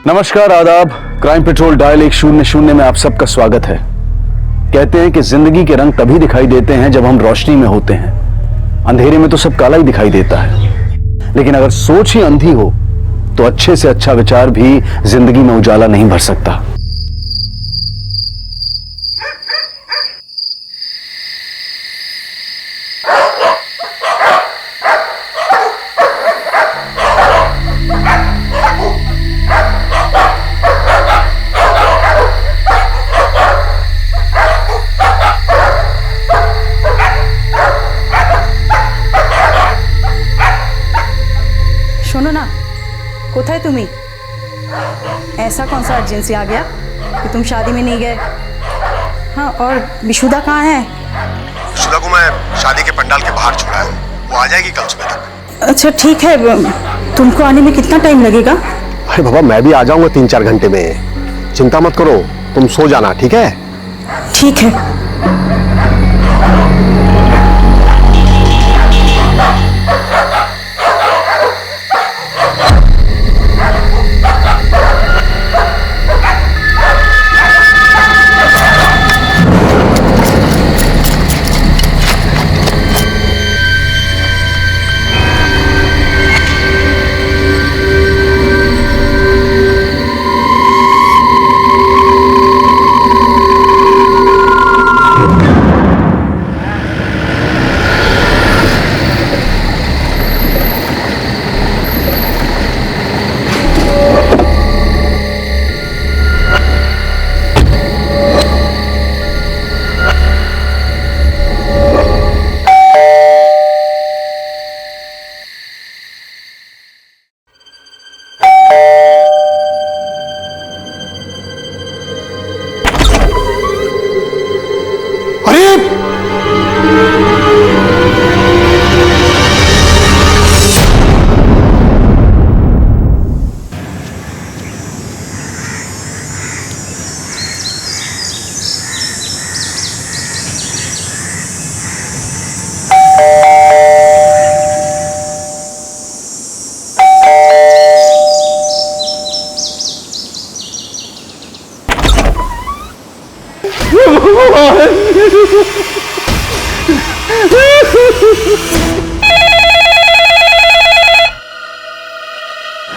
नमस्कार, आदाब। Crime petrol dial 100 में आप सबका स्वागत है। कहते हैं कि जिंदगी के रंग तभी दिखाई देते हैं जब हम रोशनी में होते हैं। अंधेरे में तो सब काला ही दिखाई देता है, लेकिन अगर सोच ही अंधी हो तो अच्छे से अच्छा विचार भी जिंदगी में उजाला नहीं भर सकता। শোনো না, কোথায় তুমি? ऐसा कौन सा अर्जेंसी आ गया कि तुम शादी में नहीं गए? हाँ, और विशुदा कहाँ है? विशुदा को मैं शादी के पंडाल के बाहर छोड़ा है, वो आ जाएगी कल सुबह तक। अच्छा ठीक है, तुमको आने में कितना टाइम लगेगा? अरे बाबा, मैं भी आ जाऊंगा 3-4 घंटे में। चिंता मत करो, तुम सो जाना, ठीक है? ठीक है।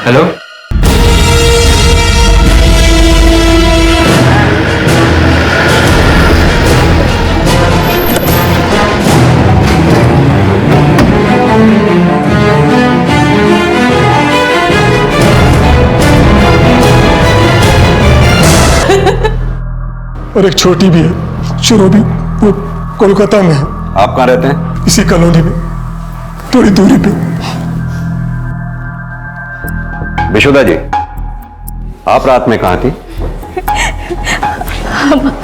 हेलो, और एक छोटी भी है, शुरूबी, वो कोलकाता में है। आप कहाँ रहते हैं? इसी कॉलोनी में, थोड़ी दूरी पे। विशुदा जी, आप रात में कहाँ थी?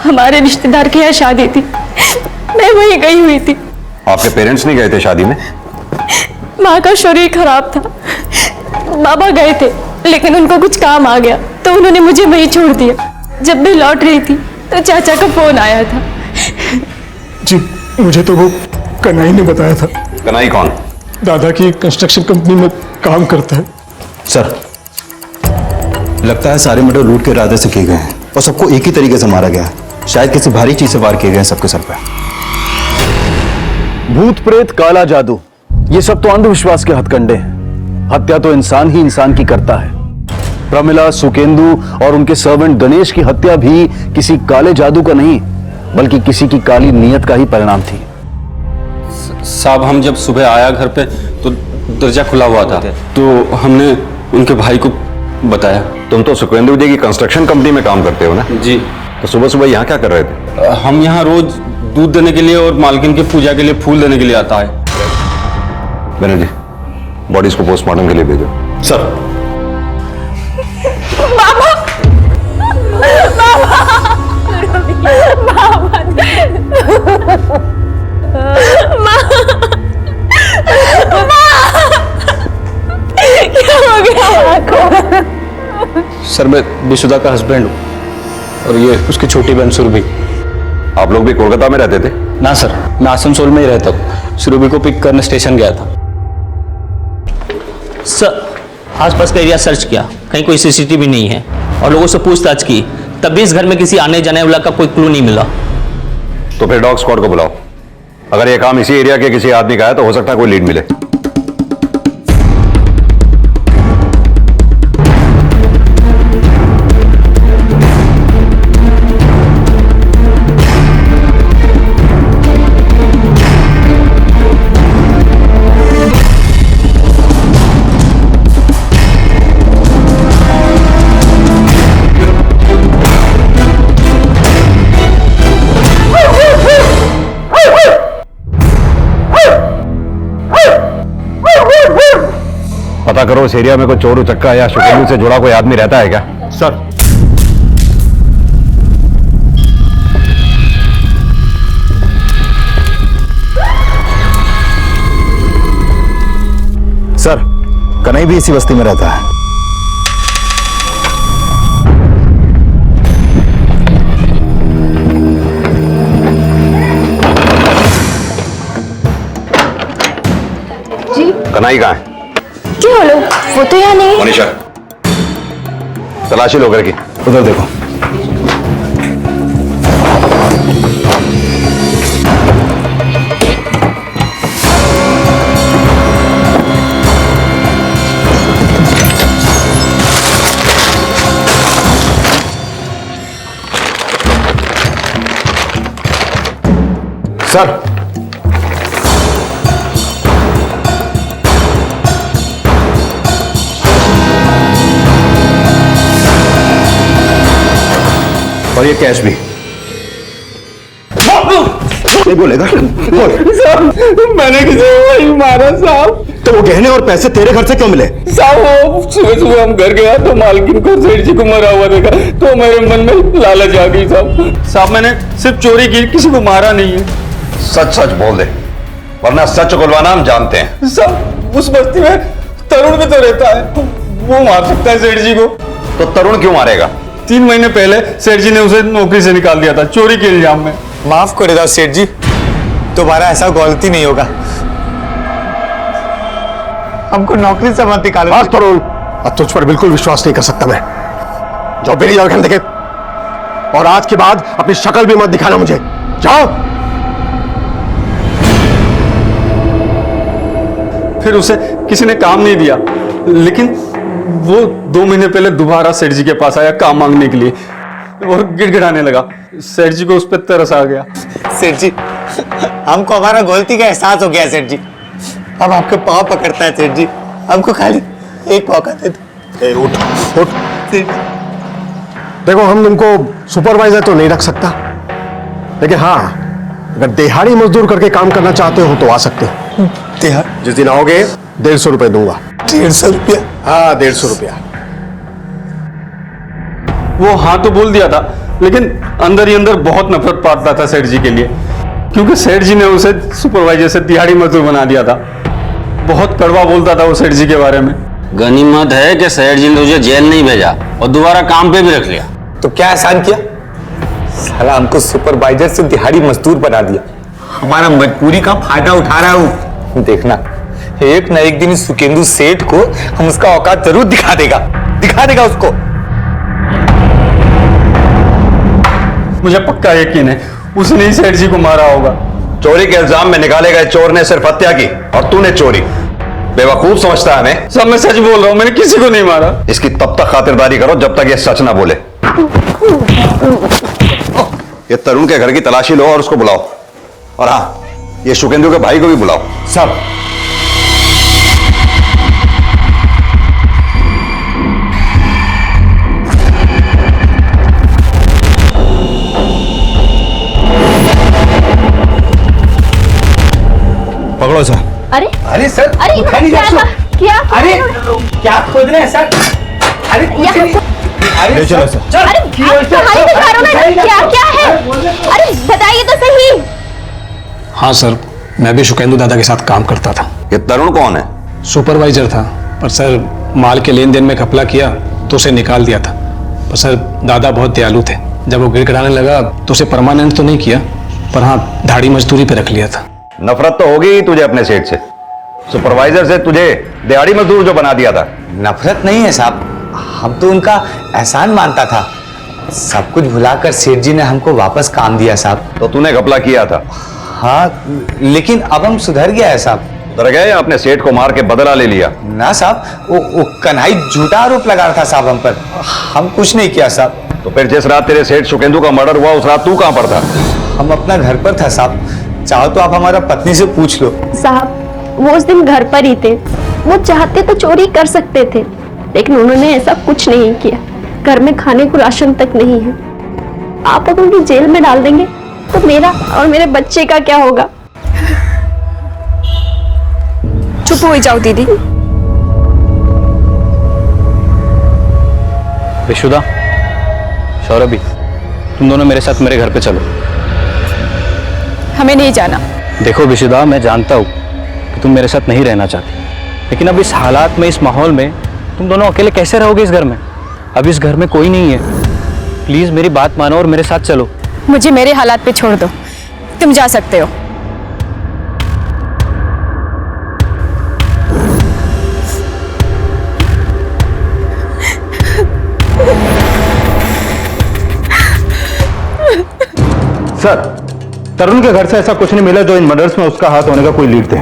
हमारे रिश्तेदार के यहाँ शादी थी, मैं वहीं गई हुई थी। आपके पेरेंट्स नहीं गए थे शादी में? माँ का शरीर खराब था, बाबा गए थे, लेकिन उनको कुछ काम आ गया तो उन्होंने मुझे वहीं छोड़ दिया। जब मैं लौट रही थी तो चाचा का फोन आया था। जी, मुझे तो वो कन्हई ने बताया था। कन्हई कौन? दादा की कंस्ट्रक्शन कंपनी में काम करता है। सर, लगता है सारे मर्डर लूट के इरादे से किए गए हैं और सबको एक ही तरीके से मारा गया है। शायद किसी भारी चीज से वार किए गए हैं सबके सर पे। भूत प्रेत, काला जादू, ये सब तो अंधविश्वास के हथकंडे हैं। हत्या तो इंसान ही इंसान की करता है। प्रमिला, सुकेंदु और उनके सर्वेंट गणेश की हत्या भी किसी काले जादू का नहीं, बल्कि किसी की काली नीयत का ही परिणाम थी। साहब, हम जब सुबह आया घर पे तो दरवाजा खुला हुआ था, तो हमने उनके भाई को बताया। तुम तो सुकेंदु जी की कंस्ट्रक्शन कंपनी में काम करते हो ना? जी। तो सुबह सुबह यहाँ क्या कर रहे थे? हम यहाँ रोज दूध देने के लिए और मालकिन की पूजा के लिए फूल देने के लिए आता है। बनर्जी, बॉडीज को पोस्टमार्टम के लिए भेजो। सर, सर, मैं विशुदा का हस्बैंड हूँ और ये उसकी छोटी बहन सुरभि। आप लोग भी कोलकाता में रहते थे? ना सर, मैं आसनसोल में ही रहता हूँ। सुरभि को पिक करने स्टेशन गया था। आसपास का एरिया सर्च किया, कहीं कोई सीसीटीवी नहीं है, और लोगों से पूछताछ की, तब भी इस घर में किसी आने जाने वाला का कोई क्लू नहीं मिला। तो फिर डॉग स्क्वाड को बुलाओ। अगर ये काम इसी एरिया के किसी आदमी का है तो हो सकता है कोई लीड मिले। पता करो इस एरिया में कोई चोर उचक्का या शुकेलू से जुड़ा कोई आदमी रहता है क्या? सर, सर, कन्हई भी इसी बस्ती में रहता है। कन्हई कहाँ है? क्यों बोलो, वो तो यहाँ नहीं। मनीषा, तलाशी लो घर की। उधर देखो। सर, और ये कैश भी। नहीं बोलेगा? बोल। साहब मैंने किसी को नहीं मारा साहब। तो वो गहने और पैसे तेरे घर से क्यों मिले? साहब वो सुबह सुबह हम घर गया तो मालकिन को सेठ जी को मरा हुआ देखा, तो मेरे मन में लालच आ गई साहब। साहब मैंने सिर्फ चोरी की, किसी को मारा नहीं है। सच सच बोल दे, वरना सच उगलवाना हम जानते हैं। साहब उस बस्ती में तरुण भी तो रहता है, वो मार सकता है सेठ जी को। तो तरुण क्यों मारेगा? 3 महीने पहले सेठ जी ने उसे नौकरी से निकाल दिया था चोरी के इल्जाम में। माफ कर दो सेठ जी, दोबारा ऐसा गलती नहीं होगा। हमको नौकरी से मत निकालो। बस तरुण, अब तुझ पर बिल्कुल विश्वास नहीं कर सकता मैं। जाओ मेरी झारखंड देखे, और आज के बाद अपनी शक्ल भी मत दिखाना मुझे। जाओ। फिर उसे किसी ने काम नहीं दिया, लेकिन वो 2 महीने पहले दोबारा सेठ जी के पास आया काम मांगने के लिए और गिड़गिड़ाने लगा। सेठ जी को उस पर तरस आ गया। सेठ जी, हमको हमारा गलती का एहसास हो गया है सेठ जी। हम आपके पाँव पकड़ता है सेठ जी, हमको खाली एक मौका दे दो। उठ उठ। देखो, हम तुमको सुपरवाइजर तो नहीं रख सकता, लेकिन हाँ, अगर दिहाड़ी मजदूर करके काम करना चाहते हो तो आ सकते हो। जिस दिन आओगे 150 रुपए दूंगा। 150 रुपया? हाँ, 150 रुपया। वो हाँ तो बोल दिया था, लेकिन अंदर ही अंदर बहुत नफरत पाता था सेठ जी के लिए, क्योंकि सेठ जी ने उसे सुपरवाइजर से दिहाड़ी मजदूर बना दिया था। बहुत कड़वा बोलता था वो सेठ जी के बारे में। गनीमत है कि सेठ जी ने तुझे जेल नहीं भेजा और दोबारा काम पे भी रख लिया। तो क्या एहसान किया? साला हमको सुपरवाइजर से दिहाड़ी मजदूर बना दिया। हमारा मजबूरी का फायदा उठा रहा हूं। देखना, एक न एक दिन सुकेंदु सेठ को हम उसका औकात जरूर दिखा देगा उसको। मुझे पक्का यकीन है उसने ही सेठ जी को मारा होगा। चोरी के इल्जाम में निकाले गए चोर ने सिर्फ हत्या की और तूने चोरी। बेवकूफ समझता है हमें। सब मैं सच बोल रहा हूं, मैंने किसी को नहीं मारा। इसकी तब तक खातिरदारी करो जब तक ये सच ना बोले। ये तरुण के घर की तलाशी लो और उसको बुलाओ, और हाँ, ये शुकेंदु के भाई को भी बुलाओ। सब। पकड़ो सर। अरे सर, अरे क्या अरे क्या खोद रहे हैं सर? अरे ले चलो सर। अरे क्या क्या है? अरे बताइए तो सही। हाँ सर, मैं भी शुकेंदु दादा के साथ काम करता था। ये तरुण कौन है? सुपरवाइजर था, पर सर माल के लेन देन में घपला किया तो उसे निकाल दिया था। पर सर दादा बहुत दयालु थे, जब वो गिड़गिड़ाने लगा तो उसे परमानेंट तो नहीं किया, पर हाँ दाढ़ी मजदूरी पे रख लिया था। नफरत तो होगी ही तुझे अपने सेठ से, सुपरवाइजर से तुझे दिहाड़ी मजदूर जो बना दिया था। नफरत नहीं है साहब, हम तो उनका एहसान मानता था। सब कुछ भुलाकर सेठ जी ने हमको वापस काम दिया साहब। तो तूने घपला किया था। हाँ, लेकिन अब हम सुधर गया है साहब। सुधर गए? अपने सेठ को मार के बदला ले लिया? ना साहब, वो कन्हई झूठा आरोप लगा रहा था साहब हम पर। हम कुछ नहीं किया साहब। तो फिर जिस रात तेरे सेठ सुकेंदु का मर्डर हुआ उस रात तू कहां पर था? हम अपना घर पर था साहब। चाहो तो आप हमारा पत्नी से पूछ लो। साहब, वो उस दिन घर पर ही थे। वो चाहते तो चोरी कर सकते थे, लेकिन उन्होंने ऐसा कुछ नहीं किया। घर में खाने को राशन तक नहीं है। आप अगर उन्हें जेल में डाल देंगे तो मेरा और मेरे बच्चे का क्या होगा? चुप हो जाओ दीदी। विशुदा, सौरभी, तुम दोनों मेरे साथ मेरे घर पे चलो। हमें नहीं जाना। देखो विशुदा, मैं जानता हूँ कि तुम मेरे साथ नहीं रहना चाहती, लेकिन अब इस हालात में, इस माहौल में तुम दोनों अकेले कैसे रहोगे इस घर में? अब इस घर में कोई नहीं है। प्लीज मेरी बात मानो और मेरे साथ चलो। मुझे मेरे हालात पे छोड़ दो, तुम जा सकते हो। सर, तरुण के घर से ऐसा कुछ नहीं मिला जो इन मर्डर्स में उसका हाथ होने का कोई लीड थे।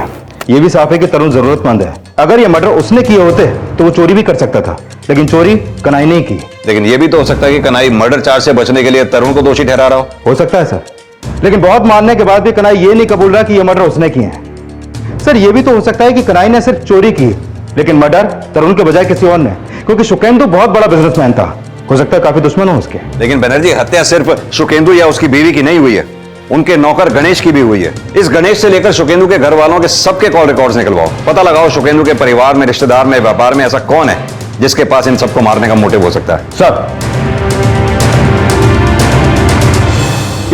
ये भी साफ है कि तरुण जरूरतमंद है। अगर ये मर्डर उसने किए होते तो वो चोरी भी कर सकता था, लेकिन चोरी कन्हई ने की। लेकिन ये भी तो हो सकता है कि कन्हई मर्डर चार्ज से बचने के लिए तरुण को दोषी ठहरा रहा हो सकता है सर, लेकिन बहुत मानने के बाद भी कन्हई ये नहीं कबूल रहा कि ये मर्डर उसने किए हैं। सर, ये भी तो हो सकता है कि कन्हई ने सिर्फ चोरी की, लेकिन मर्डर तरुण के बजाय किसी और ने, क्योंकि सुकेंदु बहुत बड़ा बिजनेसमैन था। हो सकता है काफी दुश्मन हो उसके। लेकिन बनर्जी, हत्या सिर्फ सुकेंदु या उसकी बीवी की नहीं हुई है, उनके नौकर गणेश की भी हुई है। इस गणेश से लेकर सुकेंदु के घर वालों के सबके कॉल रिकॉर्ड्स निकलवाओ। पता लगाओ सुकेंदु के परिवार में, रिश्तेदार में, व्यापार में ऐसा कौन है जिसके पास इन सबको मारने का मोटिव हो सकता है। सर,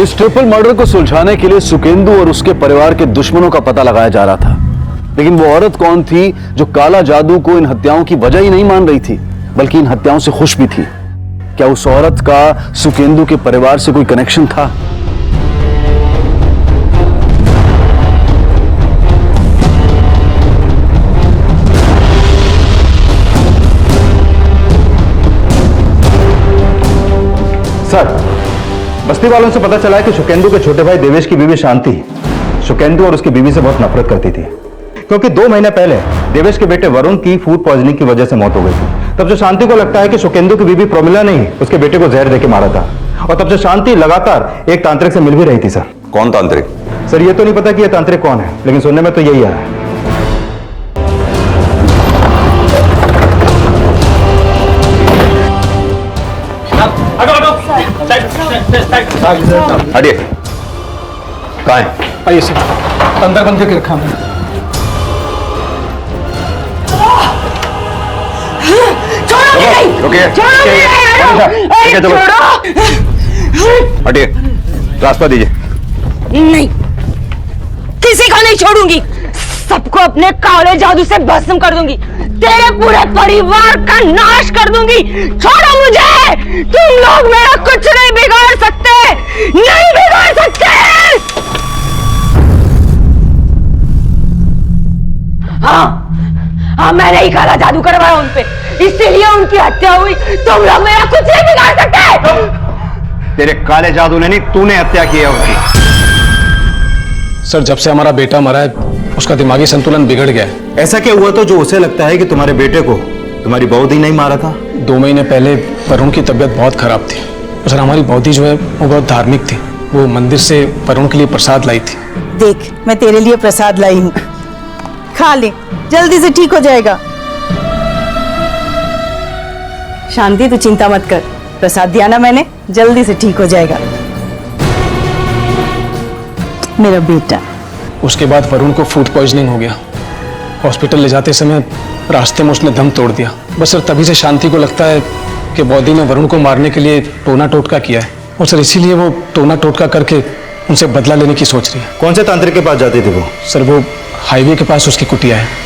इस ट्रिपल मर्डर को सुलझाने के लिए सुकेंदु और उसके परिवार के दुश्मनों का पता लगाया जा रहा था, लेकिन वो औरत कौन थी जो काला जादू को इन हत्याओं की वजह ही नहीं मान रही थी, बल्कि इन हत्याओं से खुश भी थी? क्या उस औरत का सुकेंदु के परिवार से कोई कनेक्शन था? सर, बस्ती वालों से पता चला है कि सुकेंदु के छोटे भाई देवेश की बीवी शांति सुकेंदु और उसकी बीवी से बहुत नफरत करती थी, क्योंकि 2 महीने पहले देवेश के बेटे वरुण की फूड पॉइजनिंग की वजह से मौत हो गई थी। तब से शांति को लगता है कि सुकेंदु की बीवी प्रोमिला ने ही उसके बेटे को जहर देके मारा था, और तब से शांति लगातार एक तांत्रिक से मिल भी रही थी। सर, कौन तांत्रिक? सर, ये तो नहीं पता कि यह तांत्रिक कौन है, लेकिन सुनने में तो यही आ रहा है। हटिए। कहाँ है? आइए सर, अंदर बंद करके रखा है। रुकिए। चलो, हटिए, रास्ता दीजिए। नहीं, किसी को नहीं छोड़ूंगी। सबको अपने काले जादू से भस्म कर दूंगी। तेरे पूरे परिवार का नाश कर दूंगी। छोड़ो मुझे। तुम लोग मेरा कुछ नहीं बिगाड़ सकते, नहीं बिगाड़ सकते। हाँ, मैंने ही काला जादू करवाया उन पे, इसीलिए उनकी हत्या हुई। तुम लोग मेरा कुछ नहीं बिगाड़ सकते। तेरे काले जादू ने नहीं, तूने हत्या की है उनकी। सर, जब से हमारा बेटा मरा है उसका दिमागी संतुलन बिगड़ गया है। ऐसा क्या हुआ तो जो उसे लगता है कि तुम्हारे बेटे को तुम्हारी बौदी नहीं मारा था? 2 महीने पहले वरुण की तबीयत बहुत खराब थी। सर, हमारी बौदी जो है वो बहुत धार्मिक थी। वो मंदिर से वरुण के लिए प्रसाद लाई थी। देख, मैं तेरे लिए प्रसाद लाई हूँ, खा ले, जल्दी से ठीक हो जाएगा। शांति, तू चिंता मत कर, प्रसाद दिया ना मैंने, जल्दी से ठीक हो जाएगा मेरा बेटा। उसके बाद वरुण को फूड पॉइजनिंग हो गया। हॉस्पिटल ले जाते समय रास्ते में उसने दम तोड़ दिया। बस सर, तभी से शांति को लगता है कि बौदी ने वरुण को मारने के लिए टोना टोटका किया है, और सर इसीलिए वो टोना टोटका करके उनसे बदला लेने की सोच रही है। कौन से तांत्रिक के पास जाती थी वो? सर, वो हाईवे के पास उसकी कुटिया है।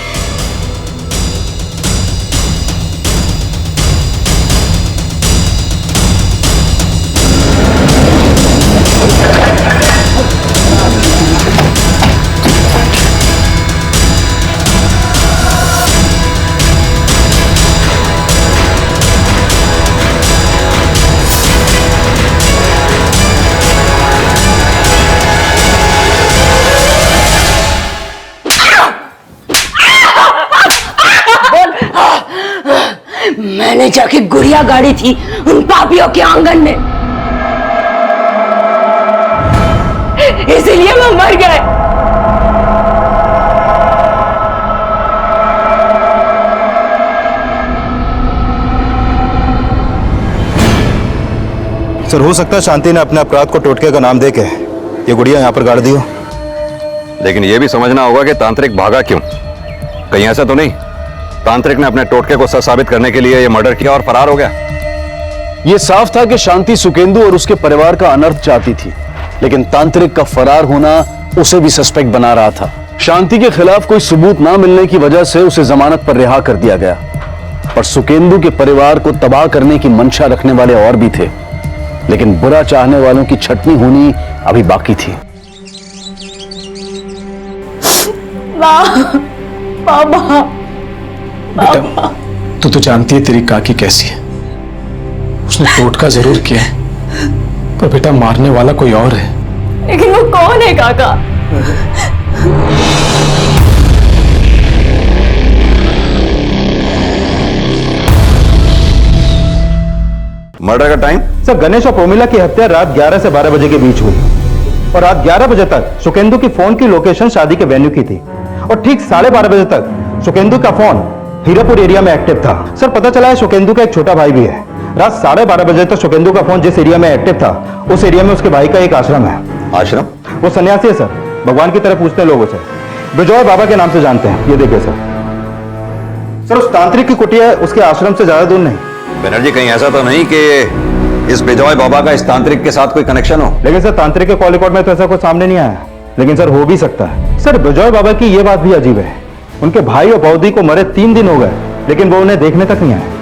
मैंने जाके गुड़िया गाड़ी थी उन पापियों के आंगन में, इसीलिए वो मर गए। सर, हो सकता है शांति ने अपने अपराध को टोटके का नाम देके ये गुड़िया यहाँ पर गाड़ दी हो। लेकिन यह भी समझना होगा कि तांत्रिक भागा क्यों। कहीं ऐसा तो नहीं तांत्रिक ने अपने टोटके को सच साबित करने के लिए यह मर्डर किया और फरार हो गया। यह साफ था कि शांति सुकेंदु और उसके परिवार का अनर्थ चाहती थी, लेकिन तांत्रिक का फरार होना उसे भी सस्पेक्ट बना रहा था। शांति के खिलाफ कोई सबूत ना मिलने की वजह से उसे जमानत पर रिहा कर दिया गया, पर सुकेंदु के परिवार को तबाह करने की मंशा रखने वाले और भी थे, लेकिन बुरा चाहने वालों की छटनी होनी अभी बाकी थी। बाबा, बेटा, तू तो जानती है तेरी काकी कैसी है। उसने टोटका जरूर किया है, पर बेटा मारने वाला कोई और है। लेकिन वो कौन है काका? मर्डर का टाइम? सर, गणेश और प्रोमिला की हत्या रात 11 से 12 बजे के बीच हुई और रात 11 बजे तक सुकेंदु की फोन की लोकेशन शादी के वेन्यू की थी और ठीक 12:30 बजे तक सुकेंदु का फोन हीरापुर एरिया में एक्टिव था। सर, पता चला है सुकेंदु का एक छोटा भाई भी है। रात 12:30 बजे तक सुकेंदु का फोन जिस एरिया में एक्टिव था उस एरिया में उसके भाई का एक आश्रम है। आश्रम? वो सन्यासी है सर, भगवान की तरह पूछते हैं लोगों से। विजय बाबा के नाम से जानते हैं। ये देखिए सर, उस तांत्रिक की कुटिया उसके आश्रम से ज्यादा दूर नहीं। बनर्जी, कहीं ऐसा तो नहीं कि इस बिजॉय बाबा का इस तांत्रिक के साथ कोई कनेक्शन हो? लेकिन सर, तांत्रिक के कॉल रिकॉर्ड में तो ऐसा कुछ सामने नहीं आया, लेकिन सर हो भी सकता है। सर, बिजॉय बाबा की यह बात भी अजीब है, उनके भाई और बौदी को मरे 3 दिन हो गए, लेकिन वो उन्हें देखने तक नहीं आए।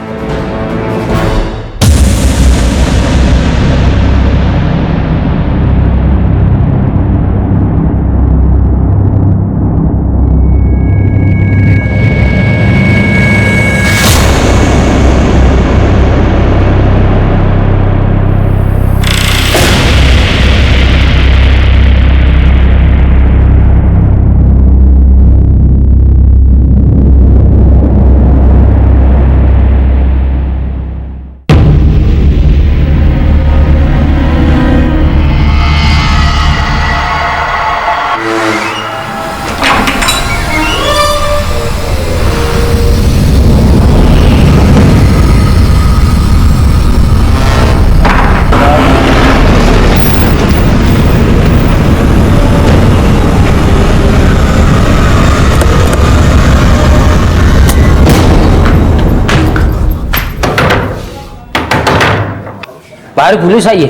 बाहर पुलिस आई है।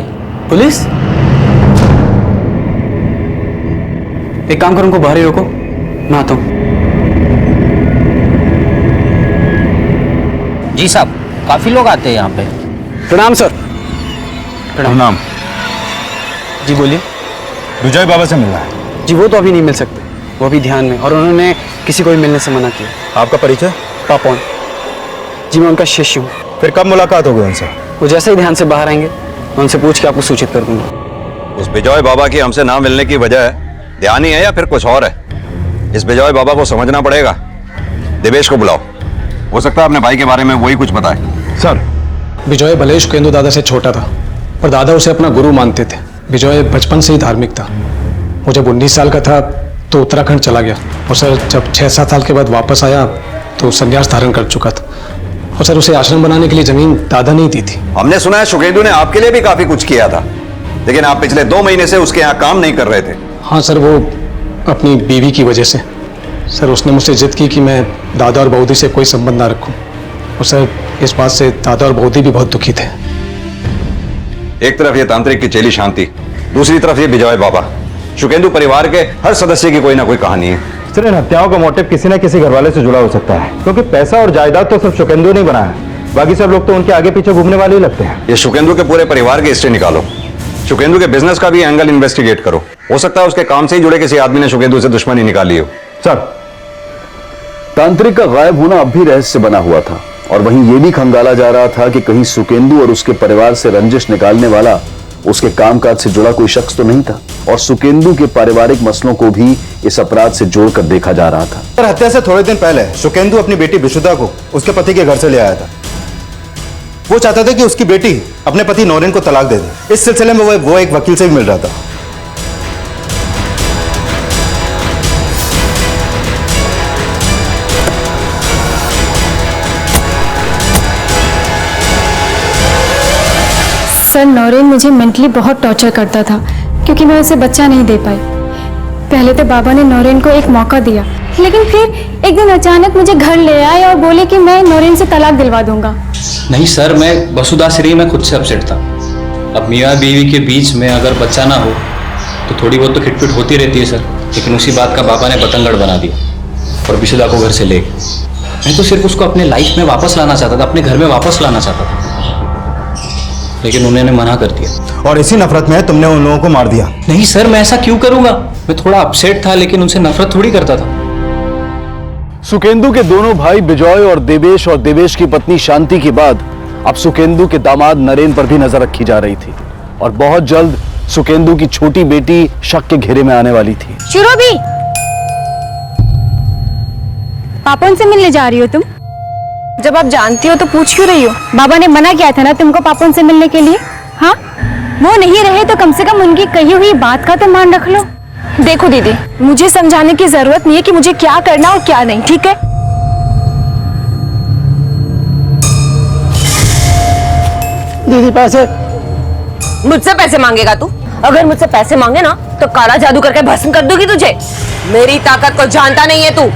पुलिस? एक काम करो, उनको बाहर ही रोको, मैं आता हूं। जी साहब, काफी लोग आते हैं यहाँ पे। प्रणाम सर। प्रणाम। जी बोलिए। विजय बाबा से मिलना है। जी वो तो अभी नहीं मिल सकते, वो अभी ध्यान में, और उन्होंने किसी को भी मिलने से मना किया। आपका परिचय? पापौन। जी मैं उनका शिष्य हूँ। फिर कब मुलाकात होगी उनसे? वो जैसे ही ध्यान से बाहर आएंगे मैं उनसे पूछ के आपको सूचित कर दूंगा। उस बिजॉय बाबा की हमसे ना मिलने की वजह ध्यान ही है या फिर कुछ और है? इस बिजॉय बाबा को समझना पड़ेगा। देवेश को बुलाओ, हो सकता है अपने भाई के बारे में वही कुछ बताए। सर, विजय भले सुकेंदु दादा से छोटा था, पर दादा उसे अपना गुरु मानते थे। विजय बचपन से ही धार्मिक था। वो जब 19 साल का था तो उत्तराखंड चला गया, और सर जब 6-7 साल के बाद वापस आया तो संन्यास धारण कर चुका था। और सर उसे आश्रम बनाने के लिए जमीन दादा नहीं दी थी। हमने सुना है सुकेंदु ने आपके लिए भी काफी कुछ किया था, लेकिन आप पिछले 2 महीने से उसके यहाँ काम नहीं कर रहे थे। हाँ सर, वो अपनी बीवी की वजह से। सर उसने मुझसे जिद की कि मैं दादा और बौदी से कोई संबंध ना रखूं, और सर इस बात से दादा और बौदी भी बहुत दुखी थे। एक तरफ ये तांत्रिक की चेली शांति, दूसरी तरफ ये विजय बाबा। सुकेंदु परिवार के हर सदस्य की कोई ना कोई कहानी है। सर, इन हत्याओं का मोटिव किसी न किसी घरवाले से जुड़ा हो सकता है, क्योंकि पैसा और जायदाद तो सिर्फ सुकेंदु नहीं बनाया, बाकी सब लोग तो उनके आगे पीछे घूमने वाले ही लगते हैं। ये सुकेंदु के पूरे परिवार की हिस्ट्री निकालो, सुकेंदु के बिजनेस का भी एंगल इन्वेस्टिगेट करो। हो सकता है उसके काम से ही जुड़े किसी आदमी ने सुकेंदु से दुश्मनी निकाली हो। सर, तांत्रिक का गायब होना अब भी रहस्य बना हुआ था, और वहीं यह भी खंगाला जा रहा था कि कहीं सुकेंदु और उसके परिवार से रंजिश निकालने वाला उसके कामकाज से जुड़ा कोई शख्स तो नहीं था, और सुकेंदु के पारिवारिक मसलों को भी इस अपराध से जोड़कर देखा जा रहा था। सर, हत्या से थोड़े दिन पहले सुकेंदु अपनी बेटी विशुद्धा को उसके पति के घर से ले आया था। वो चाहता था कि उसकी बेटी अपने पति नौरीन को तलाक दे दे। इस सिलसिले में वो एक वकील से भी मिल रहा था। सर, नौरीन मुझे मेंटली बहुत टॉर्चर करता था क्योंकि मैं उसे बच्चा नहीं दे पाई। पहले तो बाबा ने नौरीन को एक मौका दिया, लेकिन फिर एक दिन अचानक मुझे घर ले आए और बोले कि मैं नौरीन से तलाक दिलवा दूंगा। नहीं सर, मैं वसुधा श्री में खुद से अपसेट था। अब मियाँ बीवी के बीच में अगर बच्चा ना हो तो थोड़ी बहुत तो खिटपिट होती रहती है सर, लेकिन उसी बात का बाबा ने पतंगड़ बना दिया और विशुदा को घर से ले गए। मैं तो सिर्फ उसको अपने लाइफ में वापस लाना चाहता था, अपने घर में वापस लाना चाहता था, लेकिन उन्होंने मना कर दिया। और इसी नफरत में तुमने उन लोगों को मार दिया। नहीं सर, मैं ऐसा क्यों करूंगा? मैं थोड़ा अपसेट था, लेकिन उनसे नफरत थोड़ी करता था। सुकेंदु के दोनों भाई बिजॉय और देवेश की पत्नी शांति के बाद अब सुकेंदु के दामाद नरेन पर भी नजर रखी जा रही थी और बहुत जल्द सुकेंदु की छोटी बेटी शक के घेरे में आने वाली थी। शुरू पापा उनसे मिलने जा रही हो तुम? जब आप जानती हो तो पूछ क्यों रही हो? बाबा ने मना किया था ना तुमको पापा उनसे मिलने के लिए। हाँ, वो नहीं रहे तो कम से कम उनकी कही हुई बात का तो मान रख लो। देखो दीदी, मुझे समझाने की जरूरत नहीं है कि मुझे क्या करना और क्या नहीं, ठीक है? दीदी पैसे। मुझसे पैसे मांगेगा तू? अगर मुझसे पैसे मांगे ना तो काला जादू करके भस्म कर दूंगी तुझे। मेरी ताकत को जानता नहीं है तू।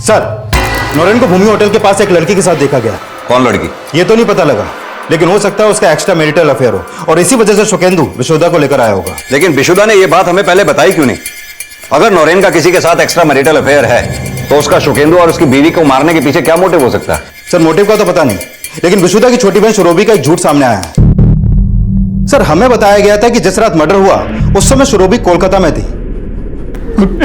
सर, नौरीन को भूमि होटल के पास एक लड़की के साथ देखा गया। कौन लड़की? ये तो नहीं पता लगा, लेकिन हो सकता है उसका एक्स्ट्रा मैरिटल अफेयर हो और इसी वजह से सुकेंदु विशुदा को लेकर आया होगा। लेकिन विशुदा ने यह बात हमें पहले बताई क्यों नहीं? अगर नौरीन का किसी के साथ एक्स्ट्रा मैरिटल अफेयर है तो उसका सुकेंदु और उसकी बीवी को मारने के पीछे क्या मोटिव हो सकता है? सर, मोटिव का तो पता नहीं, लेकिन विशुदा की छोटी बहन शुरोबी का एक झूठ सामने आया है। सर, हमें बताया गया था कि जिस रात मर्डर हुआ उस समय शुरोबी कोलकाता में थी।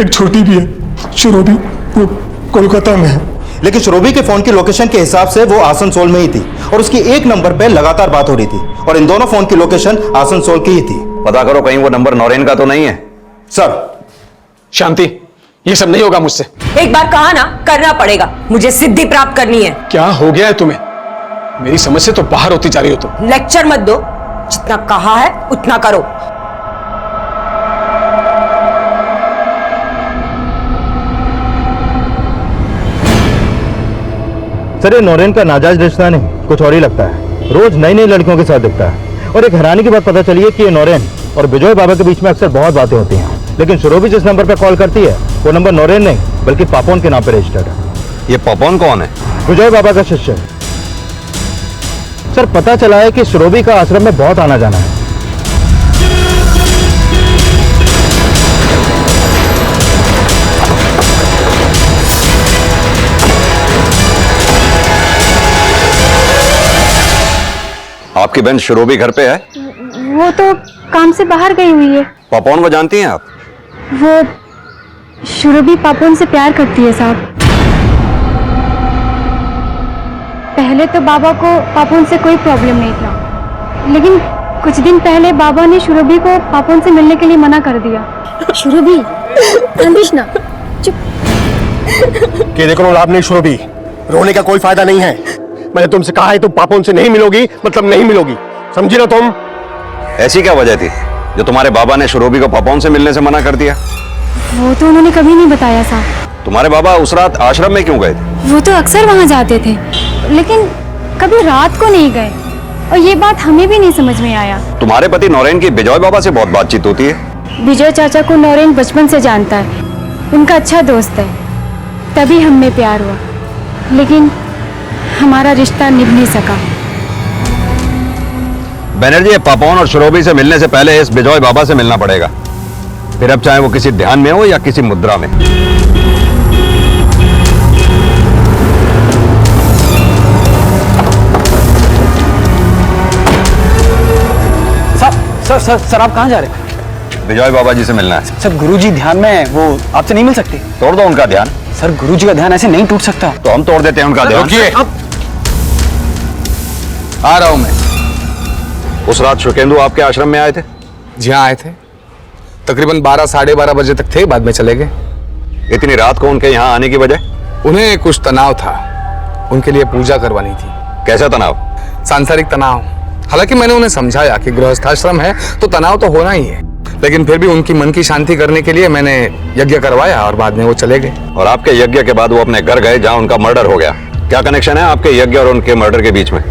एक छोटी भी है शुरोबी, वो कोलकाता में है। लेकिन शुरोबी के फोन की लोकेशन के हिसाब से वो आसनसोल में ही थी और उसकी एक नंबर पे लगातार बात हो रही थी और इन दोनों फोन की लोकेशन आसनसोल की ही थी। पता करो कहीं वो नंबर नौरीन का तो नहीं है। सर, शांति, ये सब नहीं होगा मुझसे। एक बार कहा ना, करना पड़ेगा। मुझे सिद्धि प्राप्त करनी है। क्या हो गया है तुम्हें? मेरी समझ से तो बाहर होती जा रही हो तुम। लेक्चर मत दो, जितना कहा है उतना करो। सर, ये नौरीन का नाजायज रिश्ता नहीं, कुछ और ही लगता है। रोज नई नई लड़कियों के साथ दिखता है और एक हैरानी की बात पता चली है कि ये नौरीन और विजय बाबा के बीच में अक्सर बहुत बातें होती हैं, लेकिन शुरोबी जिस नंबर पर कॉल करती है वो नंबर नौरीन नहीं बल्कि पापोन के नाम पर रजिस्टर्ड है। ये पापोन कौन है? विजय बाबा का शिष्य। सर, पता चला है कि शुरोबी का आश्रम में बहुत आना जाना है। आपकी बहन शुरोबी घर पे है? वो तो काम से बाहर गई हुई है। पापोन को जानती हैं आप? वो शुरूबी पापोन से प्यार करती है साहब। पहले तो बाबा को पापोन से कोई प्रॉब्लम नहीं था, लेकिन कुछ दिन पहले बाबा ने शुरूबी को पापोन से मिलने के लिए मना कर दिया। शुरूबी, ना चुप। कि देखो लाभ नहीं शुरूबी, रोने का कोई फायदा नहीं है। मैंने तुमसे कहा है तुम पापोन से नहीं मिलोगी, मतलब नहीं मिलोगी, समझी ना तुम? ऐसी क्या वजह थी जो तुम्हारे बाबा ने शुरोबी को पापोन से मिलने से मना कर दिया? वो तो उन्होंने कभी नहीं बताया साहब। तुम्हारे बाबा उस रात आश्रम में क्यों गए थे? वो तो अक्सर वहां जाते थे, लेकिन कभी रात को नहीं गए और ये बात हमें भी नहीं समझ में आया। तुम्हारे पति नौरीन की विजय बाबा से बहुत बातचीत होती है। विजय चाचा को नौरीन बचपन से जानता है, उनका अच्छा दोस्त है, तभी हम में प्यार हुआ, लेकिन हमारा रिश्ता निभ नहीं सका। बनर्जी, पापोन और शुरोबी से मिलने से पहले इस विजय बाबा से मिलना पड़ेगा, फिर अब चाहे वो किसी ध्यान में हो या किसी मुद्रा में। सर आप कहाँ जा रहे हैं? विजय बाबा जी से मिलना है। सर गुरुजी ध्यान में है, वो आपसे नहीं मिल सकते? तोड़ दो उनका ध्यान। सर गुरुजी का ध्यान ऐसे नहीं टूट सकता। तो हम तोड़ देते हैं उनका ध्यान। रुकिए, आ रहा हूं मैं। उस रात शुकेंदु आपके आश्रम में आए थे? जी हाँ, आए थे। तकरीबन 12 साढ़े 12 बजे तक थे, बाद में चले गए। इतनी रात को उनके यहाँ आने की वजह? उन्हें कुछ तनाव था, उनके लिए पूजा करवानी थी। कैसा तनाव? सांसारिक तनाव। हालांकि मैंने उन्हें समझाया कि गृहस्थाश्रम है तो तनाव तो होना ही है, लेकिन फिर भी उनकी मन की शांति करने के लिए मैंने यज्ञ करवाया और बाद में वो चले गए। और आपके यज्ञ के बाद वो अपने घर गए जहां उनका मर्डर हो गया। क्या कनेक्शन है आपके यज्ञ और उनके मर्डर के बीच में?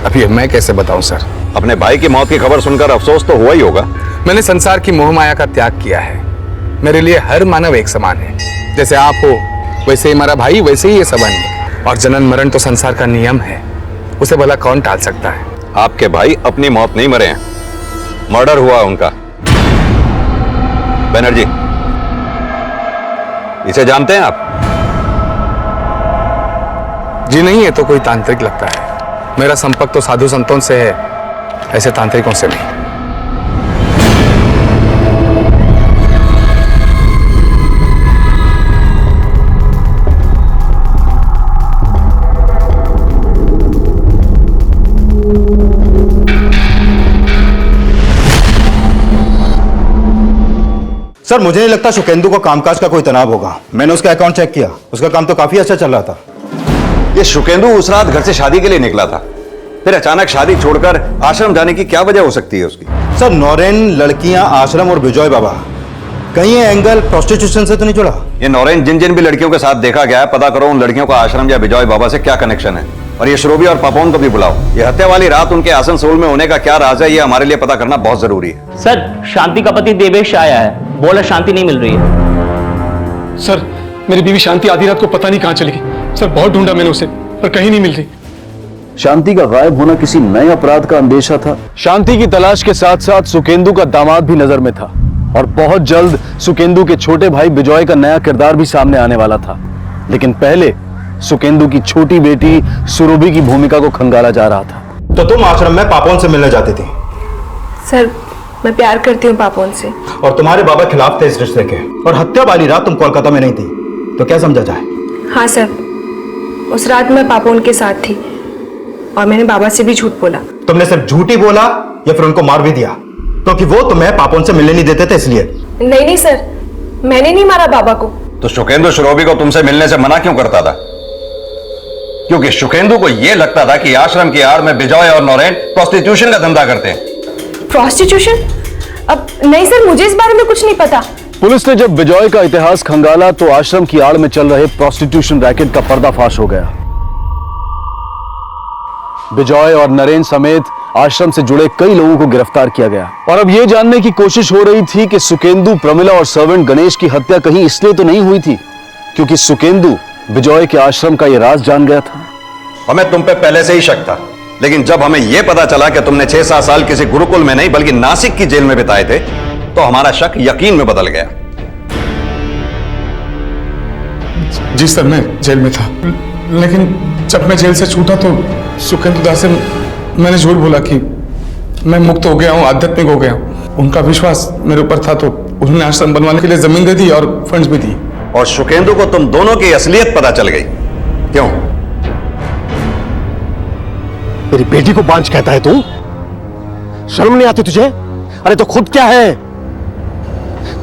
अभी मैं कैसे बताऊं सर? अपने भाई की मौत की खबर सुनकर अफसोस तो हुआ ही होगा। मैंने संसार की मोह माया का त्याग किया है। मेरे लिए हर मानव एक समान है। जैसे आप हो वैसे ही हमारा भाई, वैसे ही ये सबन। और जनन मरण तो संसार का नियम है, उसे भला कौन टाल सकता है? आपके भाई अपनी मौत नहीं मरे हैं, मर्डर हुआ उनका। बनर्जी, इसे जानते हैं आप? जी नहीं, है तो कोई तांत्रिक लगता है। मेरा संपर्क तो साधु संतों से है, ऐसे तांत्रिकों से नहीं। सर मुझे नहीं लगता शुकेंदु को कामकाज का कोई तनाव होगा। मैंने उसका अकाउंट चेक किया, उसका काम तो काफी अच्छा चल रहा था। ये शुकेंदु उस रात घर से शादी के लिए निकला था, फिर अचानक शादी छोड़कर आश्रम जाने की क्या वजह हो सकती है उसकी? सर नौरेन, लड़कियां, आश्रम और विजय बाबा, कहीं ये एंगल प्रोस्टिट्यूशन से तो नहीं जुड़ा? ये नौरेन जिन जिन भी लड़कियों के साथ देखा गया है, पता करो उन लड़कियों का आश्रम या विजय बाबा से क्या कनेक्शन है। और ये श्रोबी और पापोन को भी बुलाओ। ये हत्या वाली रात उनके आसनसोल में होने का क्या राज है, ये हमारे लिए पता करना बहुत जरूरी है। सर शांति का पति देवेश आया है, बोला शांति नहीं मिल रही है। सर मेरी बीवी शांति आधी रात को पता नहीं कहां चली गई। सर बहुत ढूंढा मैंने उसे पर कहीं नहीं मिल रही। शांति का गायब होना किसी नए अपराध का अंदेशा था। शांति की तलाश के साथ साथ सुकेंदु का दामाद भी नजर में था और बहुत जल्द सुकेंदु के छोटे भाई विजय का नया किरदार भी सामने आने वाला था। लेकिन पहले सुकेंदु की छोटी बेटी सुरभि की भूमिका को खंगाला जा रहा था। तो तुम आश्रम में पापोन से मिलने जाती थी? सर मैं प्यार करती हूँ पापोन से। और तुम्हारे बाबा खिलाफ थे इस रिश्ते के, और हत्या वाली रात तुम कोलकाता में नहीं थी, तो क्या समझा जाए? हाँ सर, उस रात मैं पापोन के साथ थी और मैंने बाबा से भी झूठ बोला। तुमने सिर्फ झूठ ही बोला या फिर उनको मार भी दिया? क्योंकि वो तुम्हें पापोन से मिलने नहीं देते थे इसलिए। नहीं सर, मैंने नहीं मारा बाबा को। तो शुकेंदु श्रोबी को तुमसे मिलने से मना क्यों करता था? क्योंकि शुकेंदु को यह लगता था कि आश्रम की आड़ में विजय और नौरेन प्रोस्टिट्यूशन का धंधा करते हैं। प्रोस्टिट्यूशन? अब नहीं सर, मुझे इस बारे में कुछ नहीं पता। पुलिस ने जब विजय का इतिहास खंगाला तो आश्रम की आड़ में चल रहे प्रोस्टिट्यूशन रैकेट का पर्दाफाश हो गया। विजय और नरेन समेत आश्रम से जुड़े कई लोगों को गिरफ्तार किया गया और अब यह जानने की कोशिश हो रही थी कि सुकेंदु, प्रमिला और सर्वेंट गणेश की हत्या कहीं इसलिए तो नहीं हुई थी क्योंकि सुकेंदु विजय के आश्रम का यह राज जान गया था। हमें तुम पे पहले से ही शक था, लेकिन जब हमें यह पता चला कि तुमने 6-7 साल किसी गुरुकुल में नहीं बल्कि नासिक की जेल में बिताए थे, तो हमारा शक यकीन में बदल गया। जी सर, मैं जेल में था, लेकिन जब मैं जेल से छूटा तो सुकेंदु दास से मैंने झूठ बोला कि मैं मुक्त हो गया हूँ, आध्यात्मिक हो गया हूँ। उनका विश्वास मेरे ऊपर था तो उन्होंने आश्रम बनवाने के लिए जमीन दे दी और फंड्स भी दी। और शुकेंदु को तुम दोनों की असलियत पता चल गई। क्यों? मेरी बेटी को बांझ कहता है तू? शर्म नहीं आती तुझे? अरे तो खुद क्या है?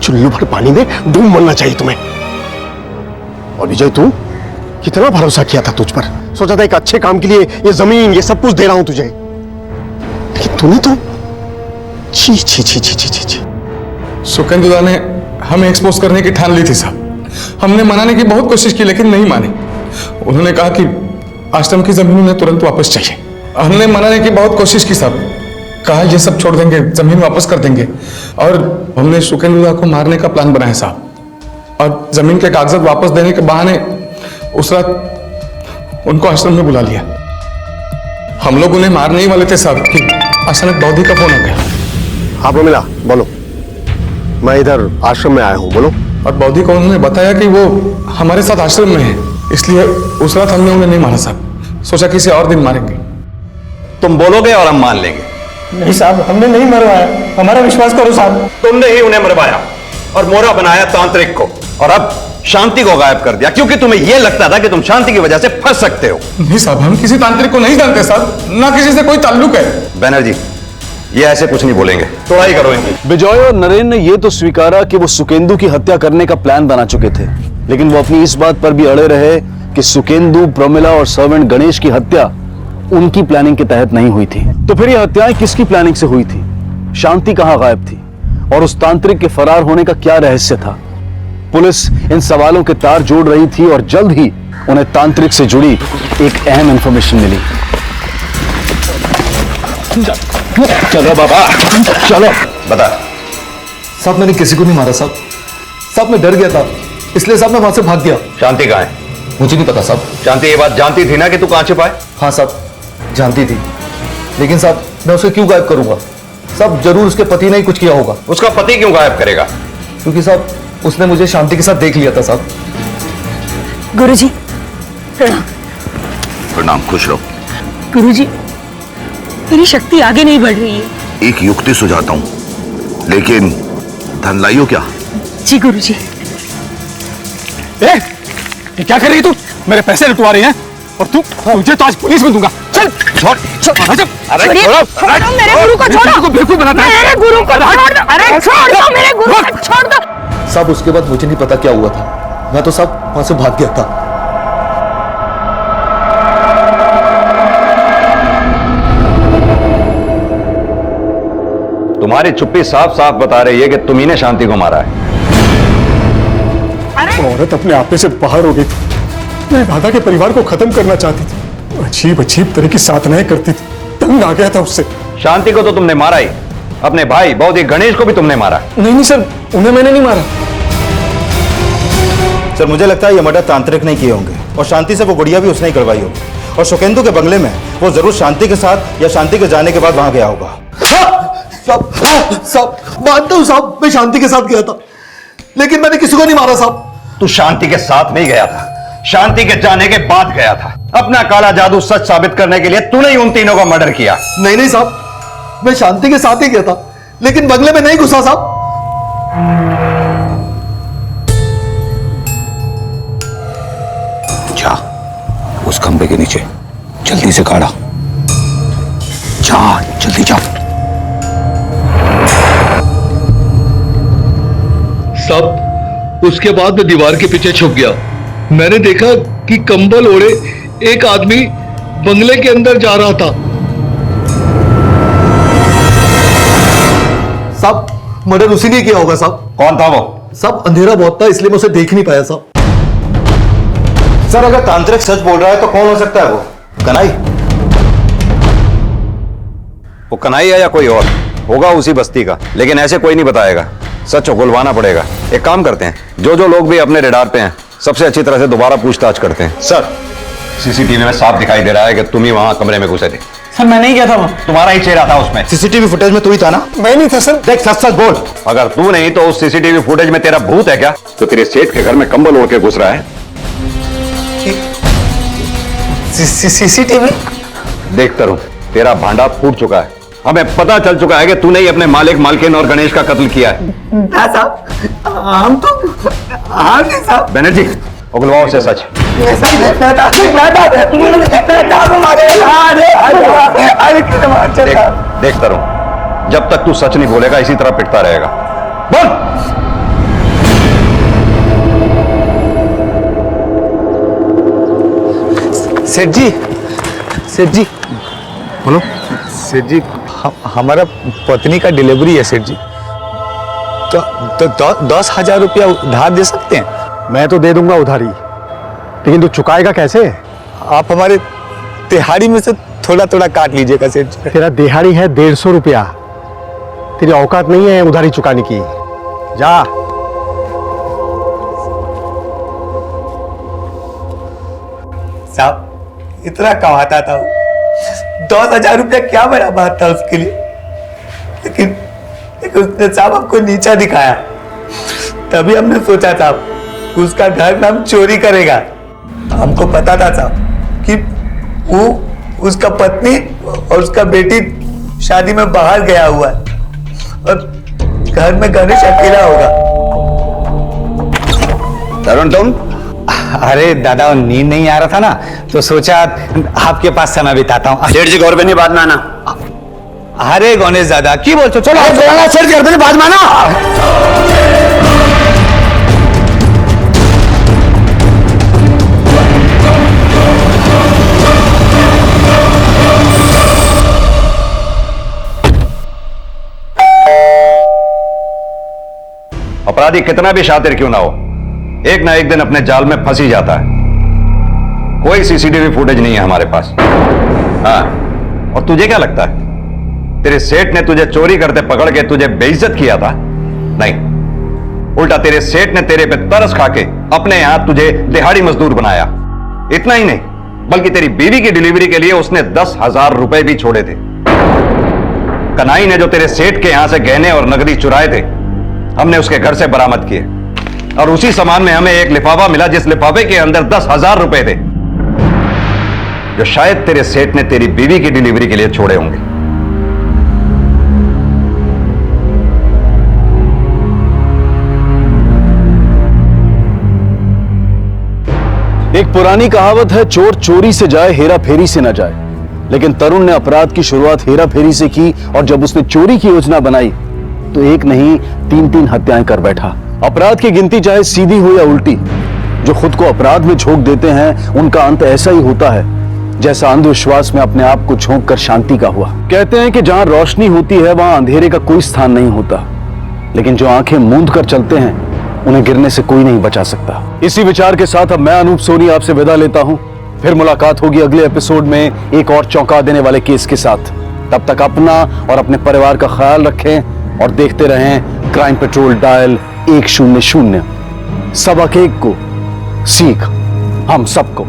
चुल्लू भर पानी में डूब मरना चाहिए तुम्हें। और विजय, तू कितना भरोसा किया था तुझ पर, सोचा था एक अच्छे काम के लिए ये जमीन, ये सब कुछ दे रहा हूं तुझे, लेकिन तूने तो छी छी छी छी छी छी। सुकेंदु दा ने हमें एक्सपोज करने की ठान ली थी साहब। हमने मनाने की बहुत कोशिश की लेकिन नहीं माने। उन्होंने कहा कि आश्रम की जमीन उन्हें तुरंत वापस चाहिए। हमने मनाने की बहुत कोशिश की साहब, कहा ये सब छोड़ देंगे, जमीन वापस कर देंगे। और हमने सुकेंदु दा को मारने का प्लान बनाया साहब, और जमीन के कागजात वापस देने के बहाने उस रात उनको आश्रम में बुला लिया। हम लोग उन्हें मारने ही वाले थे साहब कि अचानक बौद्धि का फोन आ गया। हाँ प्रमिला बोलो, मैं इधर आश्रम में आया हूँ, बोलो। और बौद्धि को उन्होंने बताया कि वो हमारे साथ आश्रम में है, इसलिए उस रात हमने उन्हें नहीं मारा साहब, सोचा किसी और दिन मारेंगे। तुम बोलोगे और हम मान लेंगे? नहीं साहब, हमने नहीं मरवाया, हमारा विश्वास करो साहब। तुमने ही उन्हें मरवाया और मोहरा बनाया तांत्रिक को। और अब शांति को गायब कर दिया क्योंकि तुम्हें यह लगता था कि तुम शांति की वजह से फंस सकते हो। नहीं साहब, हम किसी तांत्रिक को नहीं जानते साहब, ना किसी से कोई ताल्लुक है। बैनर्जी, ये ऐसे कुछ नहीं बोलेंगे, तोड़ाई करो इनकी। विजय और नरेन ने यह तो स्वीकारा कि वो सुकेंदु की हत्या करने का प्लान बना चुके थे, लेकिन वो अपनी इस बात पर भी अड़े रहे कि सुकेंदु, प्रमिला और सर्वेंट गणेश की हत्या उनकी प्लानिंग के तहत नहीं हुई थी। तो फिर ये हत्याएं किसकी प्लानिंग से हुई थी? शांति कहां गायब थी? और उस तांत्रिक के फरार होने का क्या रहस्य था? पुलिस इन सवालों के तार जोड़ रही थी और जल्द ही उन्हें तांत्रिक से जुड़ी एक अहम इंफॉर्मेशन मिली। चलो बाबा, चलो। बता। साहब मैंने किसी को नहीं मारा साहब, साहब मैं डर गया था, इसलिए साहब मैं वहां से भाग गया। शांति कहां है? मुझे नहीं पता साहब। शांति ये बात जानती थी ना कि तू कहां छिपा है? हाँ साहब जानती थी, लेकिन साहब मैं उसे क्यों गायब करूंगा? साहब जरूर उसके पति ने ही कुछ किया होगा। उसका पति क्यों गायब करेगा? क्योंकि साहब उसने मुझे शांति के साथ देख लिया था साहब। गुरुजी प्रणाम। प्रणाम, खुश रहो। गुरुजी मेरी शक्ति आगे नहीं बढ़ रही है। एक युक्ति सुझाता हूं, लेकिन धन लाइयो क्या? जी गुरुजी। ये क्या कर रही तू? मेरे पैसे लुटवा रही है और तुझे तो आज पुलिस में दूंगा। चल छोड़, अरे छोड़ो मेरे गुरु को, छोड़ो। को बेवकूफ बनाता है। मेरे गुरु को छोड़ दो। अरे छोड़ दो मेरे गुरु को, छोड़ दो। साहब उसके बाद मुझे नहीं पता क्या हुआ था, मैं तो साहब वहां से भाग गया था। तुम्हारी चुप्पी साफ साफ बता रही है कि तुम ही ने शांति को मारा है। औरत अपने आपे से बाहर हो गई थी, मेरे दादा के परिवार को खत्म करना चाहती थी, अजीब अजीब तरह की साधनाएं करती थी, तंग आ गया था उससे। शांति को तो तुमने मारा ही, अपने भाई बौद्धिक गणेश को भी तुमने मारा। नहीं सर, उन्हें मैंने नहीं मारा। सर मुझे लगता है ये मर्डर तांत्रिक नहीं किए होंगे और शांति से वो गुड़िया भी उसने ही करवाई होगी, और सुकेंदु के बंगले में वो जरूर शांति के साथ या शांति के जाने के बाद वहां गया होगा। साहब मानता हूं साहब, मैं शांति के साथ गया था, लेकिन मैंने किसी को नहीं मारा साहब। तू शांति के साथ नहीं गया था, शांति के जाने के बाद गया था। अपना काला जादू सच साबित करने के लिए तूने ही उन तीनों का मर्डर किया। नहीं साहब, मैं शांति के साथ ही गया था, लेकिन बंगले में नहीं घुसा साहब। जा उस खंबे के नीचे जल्दी से खड़ा जा, जल्दी जा। साहब उसके बाद मैं दीवार के पीछे छुप गया। मैंने देखा कि कंबल ओढ़े एक आदमी बंगले के अंदर जा रहा था। साहब मर्डर उसी ने किया होगा साहब। कौन था वो? साहब अंधेरा बहुत था, इसलिए मैं उसे देख नहीं पाया साहब। सर अगर तांत्रिक सच बोल रहा है तो कौन हो सकता है वो? कनाई? वो कन्हैया या कोई और होगा उसी बस्ती का, लेकिन ऐसे कोई नहीं बताएगा, सच उगलवाना पड़ेगा। एक काम करते हैं, जो लोग भी अपने रेडार पे हैं सबसे अच्छी तरह से दोबारा पूछताछ करते हैं। सर सीसीटीवी में साफ दिखाई दे रहा है कि तुम ही वहां कमरे में घुसे थे। सर मैं नहीं गया था वहां। तुम्हारा ही चेहरा था उसमें। सीसीटीवी फुटेज में तू ही था ना? मैं नहीं था सर। देख सच सच बोल। अगर तू नहीं तो उस सीसीटीवी फुटेज में तेरा भूत है क्या, तो तेरे सेठ के घर में कंबल ओढ़ के घुस रहा है? सीसीटीवी देखता रहूं, तेरा भांडा फूट चुका है। हमें पता चल चुका है कि तूने ही अपने मालिक, मालकिन और गणेश का कत्ल किया है। हम तो साहब। बनर्जी उगलवाओ से सच। देखता रहूं, जब तक तू सच नहीं बोलेगा इसी तरह पिटता रहेगा। बोल। सेठ जी बोलो। सेठ जी हमारा पत्नी का डिलीवरी है सेठ जी, तो 10,000 रुपया उधार दे सकते हैं? मैं तो दे दूंगा उधारी, लेकिन तू चुकाएगा कैसे? आप हमारे दिहाड़ी में से थोड़ा थोड़ा काट लीजिएगा सेठ जी। तेरा दिहाड़ी है 150 रुपया, तेरी औकात नहीं है उधारी चुकाने की। जा। साहब इतना कमाता था, 10,000 रुपया क्या बड़ा बात था उसके लिए, लेकिन उसने साहब आपको नीचा दिखाया। तभी हमने सोचा था कि उसका घर में हम चोरी करेगा। हमको पता था साहब कि वो उसका पत्नी और उसका बेटी शादी में बाहर गया हुआ है और घर में गणेश अकेला होगा। तरुण तुम? अरे दादा नींद नहीं आ रहा था ना, तो सोचा आपके पास समय बिताता हूँ। सेठ जी गौर पे नहीं बात माना। अरे गणेश दादा की बोलते, चलो सेठ जी घर पे बात माना। अपराधी कितना भी शातिर क्यों ना हो, एक ना एक दिन अपने जाल में फंस ही जाता है। कोई सीसीटीवी फुटेज नहीं है हमारे पास। हाँ, और तुझे क्या लगता है तेरे सेठ ने तुझे चोरी करते पकड़ के तुझे बेइज्जत किया था? नहीं, उल्टा तेरे सेठ ने तेरे पे तरस खा के अपने यहां तुझे दिहाड़ी मजदूर बनाया। इतना ही नहीं, बल्कि तेरी बीवी की डिलीवरी के लिए उसने 10,000 रुपए भी छोड़े थे। कनाई ने जो तेरे सेठ के यहां से गहने और नकदी चुराए थे, हमने उसके घर से बरामद किए, और उसी सामान में हमें एक लिफाफा मिला जिस लिफाफे के अंदर 10,000 रुपए थे, जो शायद तेरे सेठ ने तेरी बीवी की डिलीवरी के लिए छोड़े होंगे। एक पुरानी कहावत है, चोर चोरी से जाए हेरा फेरी से न जाए। लेकिन तरुण ने अपराध की शुरुआत हेरा फेरी से की, और जब उसने चोरी की योजना बनाई तो एक नहीं 3-3 हत्याएं कर बैठा। अपराध की गिनती चाहे सीधी हो या उल्टी, जो खुद को अपराध में झोंक देते हैं उनका अंत ऐसा ही होता है जैसा अंधविश्वास में अपने आप को झोंक कर शांति का हुआ। कहते हैं कि जहां रोशनी होती है वहां अंधेरे का कोई स्थान नहीं होता, लेकिन जो आंखें मूंद कर चलते हैं उन्हें गिरने से कोई नहीं बचा सकता। इसी विचार के साथ अब मैं अनूप सोनी आपसे विदा लेता हूं। फिर मुलाकात होगी अगले एपिसोड में एक और चौंका देने वाले केस के साथ। तब तक अपना और अपने परिवार का ख्याल रखें और देखते रहें क्राइम पेट्रोल डायल 100। सबक एक को सीख हम सबको।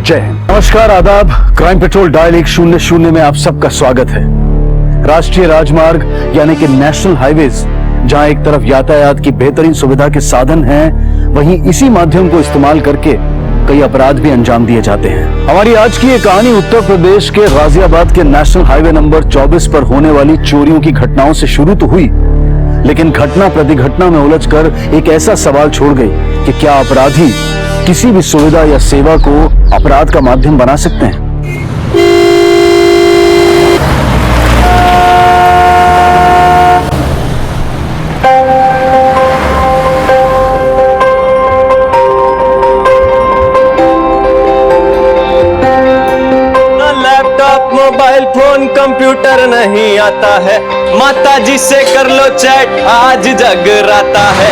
जय हिंद। नमस्कार, आदाब। क्राइम पेट्रोल डायल 100 में आप सबका स्वागत है। राष्ट्रीय राजमार्ग यानी कि नेशनल हाईवेज, जहां एक तरफ यातायात की बेहतरीन सुविधा के साधन हैं, वहीं इसी माध्यम को इस्तेमाल करके कई अपराध भी अंजाम दिए जाते हैं। हमारी आज की ये कहानी उत्तर प्रदेश के गाजियाबाद के नेशनल हाईवे नंबर 24 पर होने वाली चोरियों की घटनाओं से शुरू तो हुई, लेकिन घटना प्रतिघटना में उलझकर एक ऐसा सवाल छोड़ गई कि क्या अपराधी किसी भी सुविधा या सेवा को अपराध का माध्यम बना सकते हैं? मोबाइल फोन कंप्यूटर नहीं आता है, माता जी से कर लो चैट, आज जगराता है।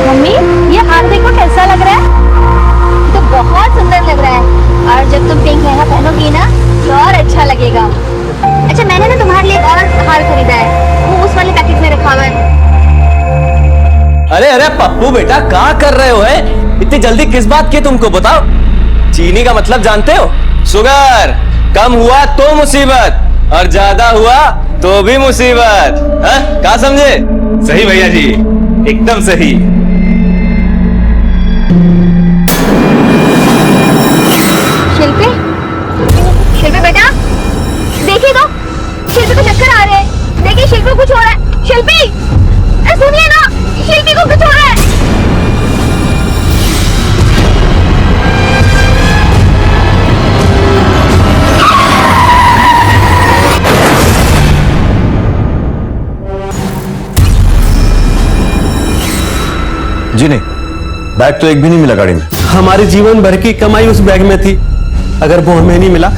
मम्मी ये हार देखो कैसा लग रहा है। तो बहुत सुंदर लग रहा है, और जब तुम पिंक लहंगा पहनोगी ना तो और अच्छा लगेगा। अच्छा, मैंने ना तुम्हारे लिए और हार खरीदा है, वो उस वाले पैकेट में रखा हुआ है। अरे अरे पप्पू बेटा, क्या कर रहे हो? इतनी जल्दी किस बात की, तुमको बताओ। चीनी का मतलब जानते हो? शुगर। कम हुआ तो मुसीबत, और ज्यादा हुआ तो भी मुसीबत। क्या समझे? सही भैया जी, एकदम सही। शिल्पी, शिल्पी बेटा देखिए तो, शिल्पी को चक्कर आ रहे हैं। देखिए शिल्पी को कुछ हो रहा है। शिल्पी, सुनिए ना, शिल्पी को कुछ हो रहा है। जी नहीं, बैग तो एक भी नहीं मिला गाड़ी में। हमारे जीवन भर की कमाई उस बैग में थी, अगर वो हमें नहीं मिला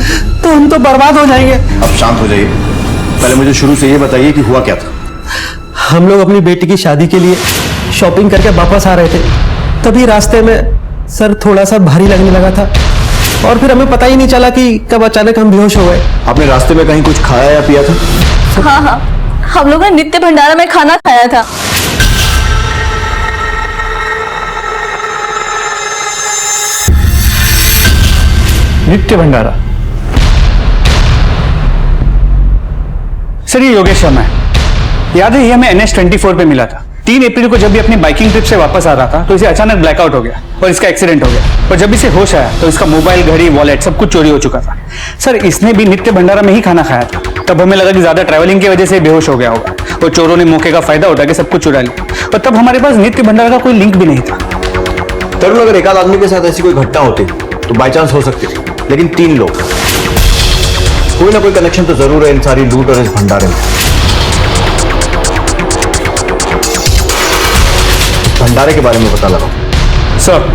तो हम तो बर्बाद हो जाएंगे। अब शांत हो जाइए, पहले मुझे शुरू से ये बताइए कि हुआ क्या था। हम लोग अपनी बेटी की शादी के लिए शॉपिंग करके वापस आ रहे थे, तभी रास्ते में सर थोड़ा सा भारी लगने लगा था, और फिर हमें पता ही नहीं चला कि कब अचानक हम बेहोश हो गए। आपने रास्ते में कहीं कुछ खाया या पिया था? हाँ हाँ, हम लोगों ने नित्य भंडारा में खाना खाया था। नित्य भंडारा? सर ये योगेश शर्मा है। याद है, ये हमें NH24 पे मिला था। 3 अप्रैल को जब भी अपनी बाइकिंग ट्रिप से वापस आ रहा था तो इसे अचानक ब्लैकआउट हो गया और इसका एक्सीडेंट हो गया। और जब इसे होश आया तो इसका मोबाइल, घड़ी, वॉलेट सब कुछ चोरी हो चुका था। सर इसने भी नित्य भंडारा में ही खाना खाया था। तब हमें लगा कि ज्यादा ट्रैवलिंग की वजह से बेहोश हो गया होगा, वो चोरों ने मौके का फायदा उठा के सब कुछ चुरा लिया, और तब हमारे पास नित्य भंडार का कोई लिंक भी नहीं था। तरुण, अगर एक आध आदमी के साथ ऐसी कोई घटना होती तो बाई चांस हो सकती थी, लेकिन 3 लोग, कोई ना कोई कनेक्शन तो जरूर है इन सारी लूट और इस भंडारे में। भंडारे के बारे में पता लगाओ। सर,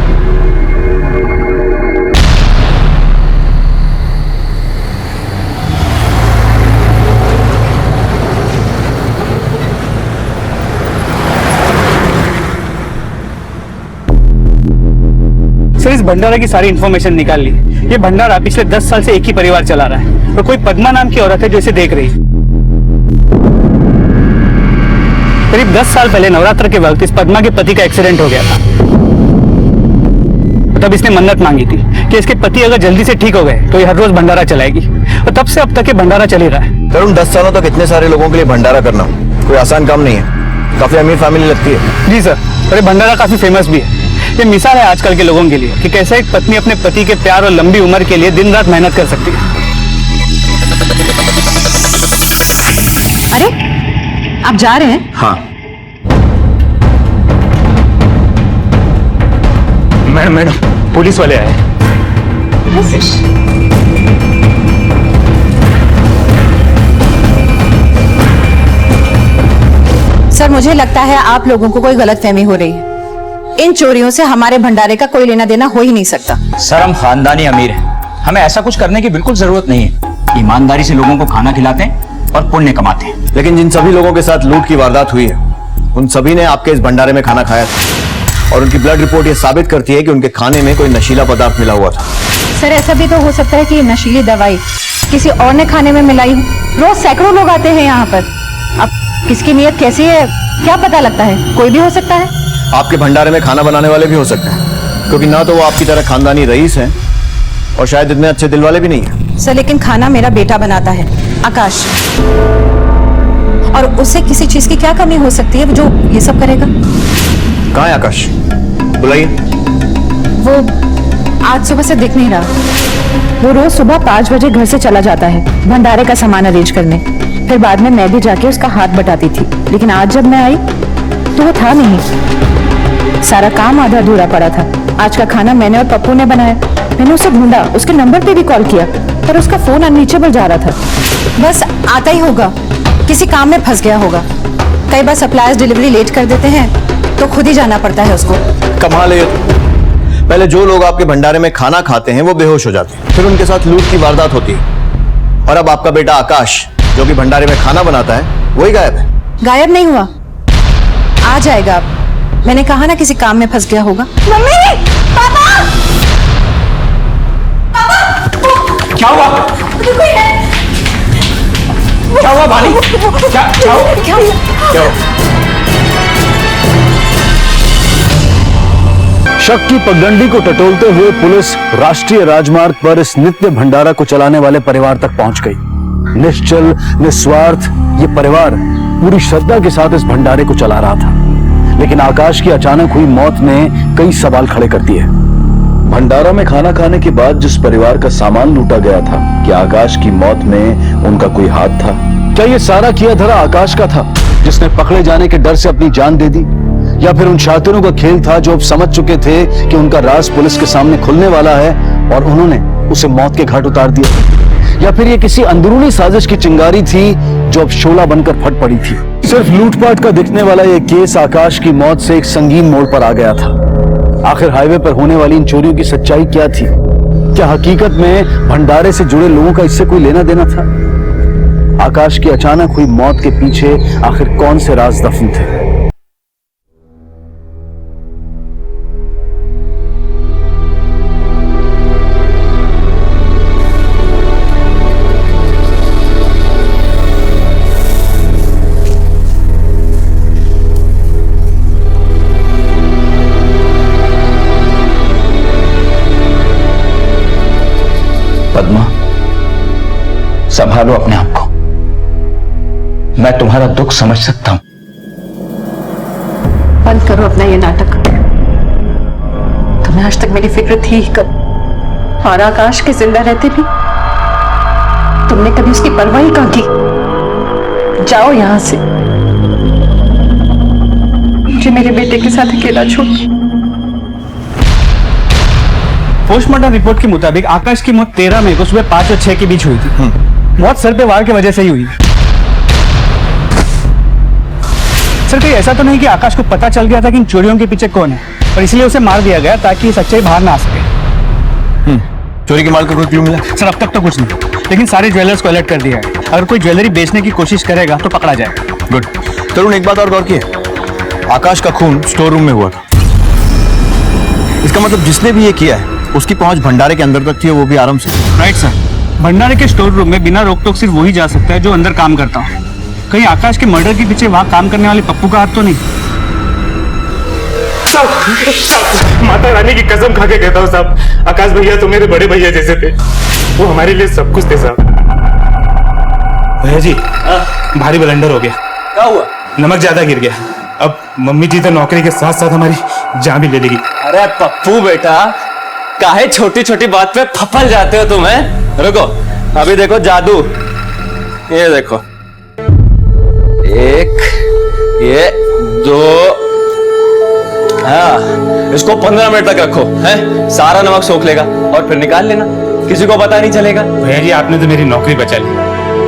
इस भंडारा की सारी इंफॉर्मेशन निकाल ली। ये भंडारा पिछले 10 साल से एक ही परिवार चला रहा है, और कोई पद्मा नाम की औरत है जो इसे देख रही है। करीब 10 साल पहले नवरात्र के वक्त इस पद्मा के पति का एक्सीडेंट हो गया था। तब इसने मन्नत मांगी थी कि इसके पति अगर जल्दी से ठीक हो गए तो ये हर रोज भंडारा चलाएगी, और तब से अब तक ये भंडारा चल ही रहा है। तरुण, 10 सालों तक इतने सारे लोगों के लिए भंडारा करना कोई आसान काम नहीं है। काफी अमीर फैमिली लगती है। जी सर, और ये भंडारा काफी फेमस भी है। ये मिसाल है आजकल के लोगों के लिए कि कैसे एक पत्नी अपने पति के प्यार और लंबी उम्र के लिए दिन रात मेहनत कर सकती है। अरे, आप जा रहे हैं? हाँ। मैडम, पुलिस वाले आए। सर, मुझे लगता है आप लोगों को कोई गलतफहमी हो रही है। इन चोरियों से हमारे भंडारे का कोई लेना देना हो ही नहीं सकता। सर, हम खानदानी अमीर हैं, हमें ऐसा कुछ करने की बिल्कुल जरूरत नहीं है। ईमानदारी से लोगों को खाना खिलाते हैं और पुण्य कमाते हैं। लेकिन जिन सभी लोगों के साथ लूट की वारदात हुई है, उन सभी ने आपके इस भंडारे में खाना खाया था, और उनकी ब्लड रिपोर्ट ये साबित करती है कि उनके खाने में कोई नशीला पदार्थ मिला हुआ था। सर, ऐसा भी तो हो सकता है कि ये नशीली दवाई किसी और ने खाने में मिलाई हो। रोज सैकड़ों लोग आते हैं यहाँ पर। अब किसकी नीयत कैसी है क्या पता लगता है, कोई भी हो सकता है। आपके भंडारे में खाना बनाने वाले भी हो सकते हैं, क्योंकि ना तो वो आपकी तरह खानदानी रईस हैं, और शायद इतने अच्छे दिल वाले भी नहीं हैं। सर, लेकिन खाना मेरा बेटा बनाता है, आकाश, और उससे किसी चीज की क्या कमी हो सकती है जो ये सब करेगा? कहाँ है आकाश? बुलाइए। वो आज सुबह से दिख नहीं रहा। वो रोज सुबह 5 बजे घर से चला जाता है भंडारे का सामान अरेंज करने, फिर बाद में मैं भी जाके उसका हाथ बटाती थी। लेकिन आज जब मैं आई तो वो था नहीं। सारा काम आधा अधूरा पड़ा था। आज का खाना मैंने और पप्पू ने बनाया। मैंने उसे ढूंढा, उसके नंबर पे भी कॉल किया, पर उसका फोन अनरीचेबल जा रहा था। बस आता ही होगा, किसी काम में फंस गया होगा। कई बार सप्लायर्स डिलीवरी लेट कर देते हैं तो खुद ही जाना पड़ता है उसको। कमाल है। पहले जो लोग आपके भंडारे में खाना खाते हैं वो बेहोश हो जाते हैं, फिर उनके साथ लूट की वारदात होती है, और अब आपका बेटा आकाश जो कि भंडारे में खाना बनाता है वही गायब है। गायब नहीं हुआ, आ जाएगा। अब मैंने कहा ना किसी काम में फंस गया होगा। मम्मी, पापा, क्या हुआ? क्या हुआ भानी? क्या हुआ? शक की पगडंडी को टटोलते हुए पुलिस राष्ट्रीय राजमार्ग पर इस नित्य भंडारा को चलाने वाले परिवार तक पहुंच गई। निश्चल, निस्वार्थ ये परिवार पूरी श्रद्धा के साथ इस भंडारे को चला रहा था, लेकिन आकाश की अचानक हुई मौत ने कई सवाल खड़े कर दिए। भंडारा में खाना खाने के बाद जिस परिवार का सामान लूटा गया था, क्या आकाश की मौत में उनका कोई हाथ था? क्या ये सारा किया धरा आकाश का था, जिसने पकड़े जाने के डर से अपनी जान दे दी? या फिर उन शातिरों का खेल था जो अब समझ चुके थे कि उनका राज पुलिस के सामने खुलने वाला है और उन्होंने उसे मौत के घाट उतार दिया? या फिर ये किसी अंदरूनी साजिश की चिंगारी थी जो अब शोला बनकर फट पड़ी थी? सिर्फ लूटपाट का दिखने वाला ये केस आकाश की मौत से एक संगीन मोड़ पर आ गया था। आखिर हाईवे पर होने वाली इन चोरियों की सच्चाई क्या थी? क्या हकीकत में भंडारे से जुड़े लोगों का इससे कोई लेना देना था? आकाश की अचानक हुई मौत के पीछे आखिर कौन से राज दफन थे? पद्मा, संभालो अपने आप को। मैं तुम्हारा दुख समझ सकता हूं। बंद करो अपना ये नाटक। तुम्हें आज तक मेरी फिक्र थी ही कब? और आकाश के जिंदा रहते भी तुमने कभी उसकी परवाह ही कहाँ की? जाओ यहां से। मुझे मेरे बेटे के साथ अकेला छोड़। पोस्टमार्टम रिपोर्ट के मुताबिक आकाश की मौत 13 मई को सुबह 5 और 6 के बीच हुई थी। मौत सर पे वार की वजह से ही हुई। सर कहीं ऐसा तो नहीं कि आकाश को पता चल गया था कि इन चोरियों के पीछे कौन है और इसलिए उसे मार दिया गया ताकि सच्चाई बाहर ना आ सके? चोरी के माल का कोई क्लू मिला? सर अब तक तो कुछ नहीं, लेकिन सारे ज्वेलर्स को अलर्ट कर दिया है। अगर कोई ज्वेलरी बेचने की कोशिश करेगा तो पकड़ा जाएगा। गुड। तरुण एक बात और गौर की, आकाश का खून स्टोर रूम में हुआ था। इसका मतलब जिसने भी ये किया है उसकी पहुंच भंडारे के अंदर तक थी, वो भी आराम से। राइट सर, भंडारे के स्टोर रूम में बिना रोक टोक सिर्फ वही जा सकता है जो अंदर काम करता हो। कहीं आकाश के मर्डर के पीछे वहां काम करने वाले पप्पू का हाथ तो नहीं? माता रानी की कसम खा के कहता हूँ साहब, आकाश भैया तो मेरे बड़े भैया जैसे थे, वो हमारे लिए सब कुछ थे साहब। भैया जी भारी ब्लंडर हो गया। क्या हुआ? नमक ज्यादा गिर गया। अब मम्मी जी तो नौकरी के साथ साथ हमारी जान भी ले लेगी। अरे पप्पू बेटा, काहे छोटी छोटी बात पे फफल जाते हो तुम? हैं रुको, अभी देखो जादू। ये देखो, एक, ये दो, हाँ इसको 15 मिनट तक रखो, हैं सारा नमक सोख लेगा और फिर निकाल लेना, किसी को पता नहीं चलेगा। भैया जी आपने तो मेरी नौकरी बचा ली,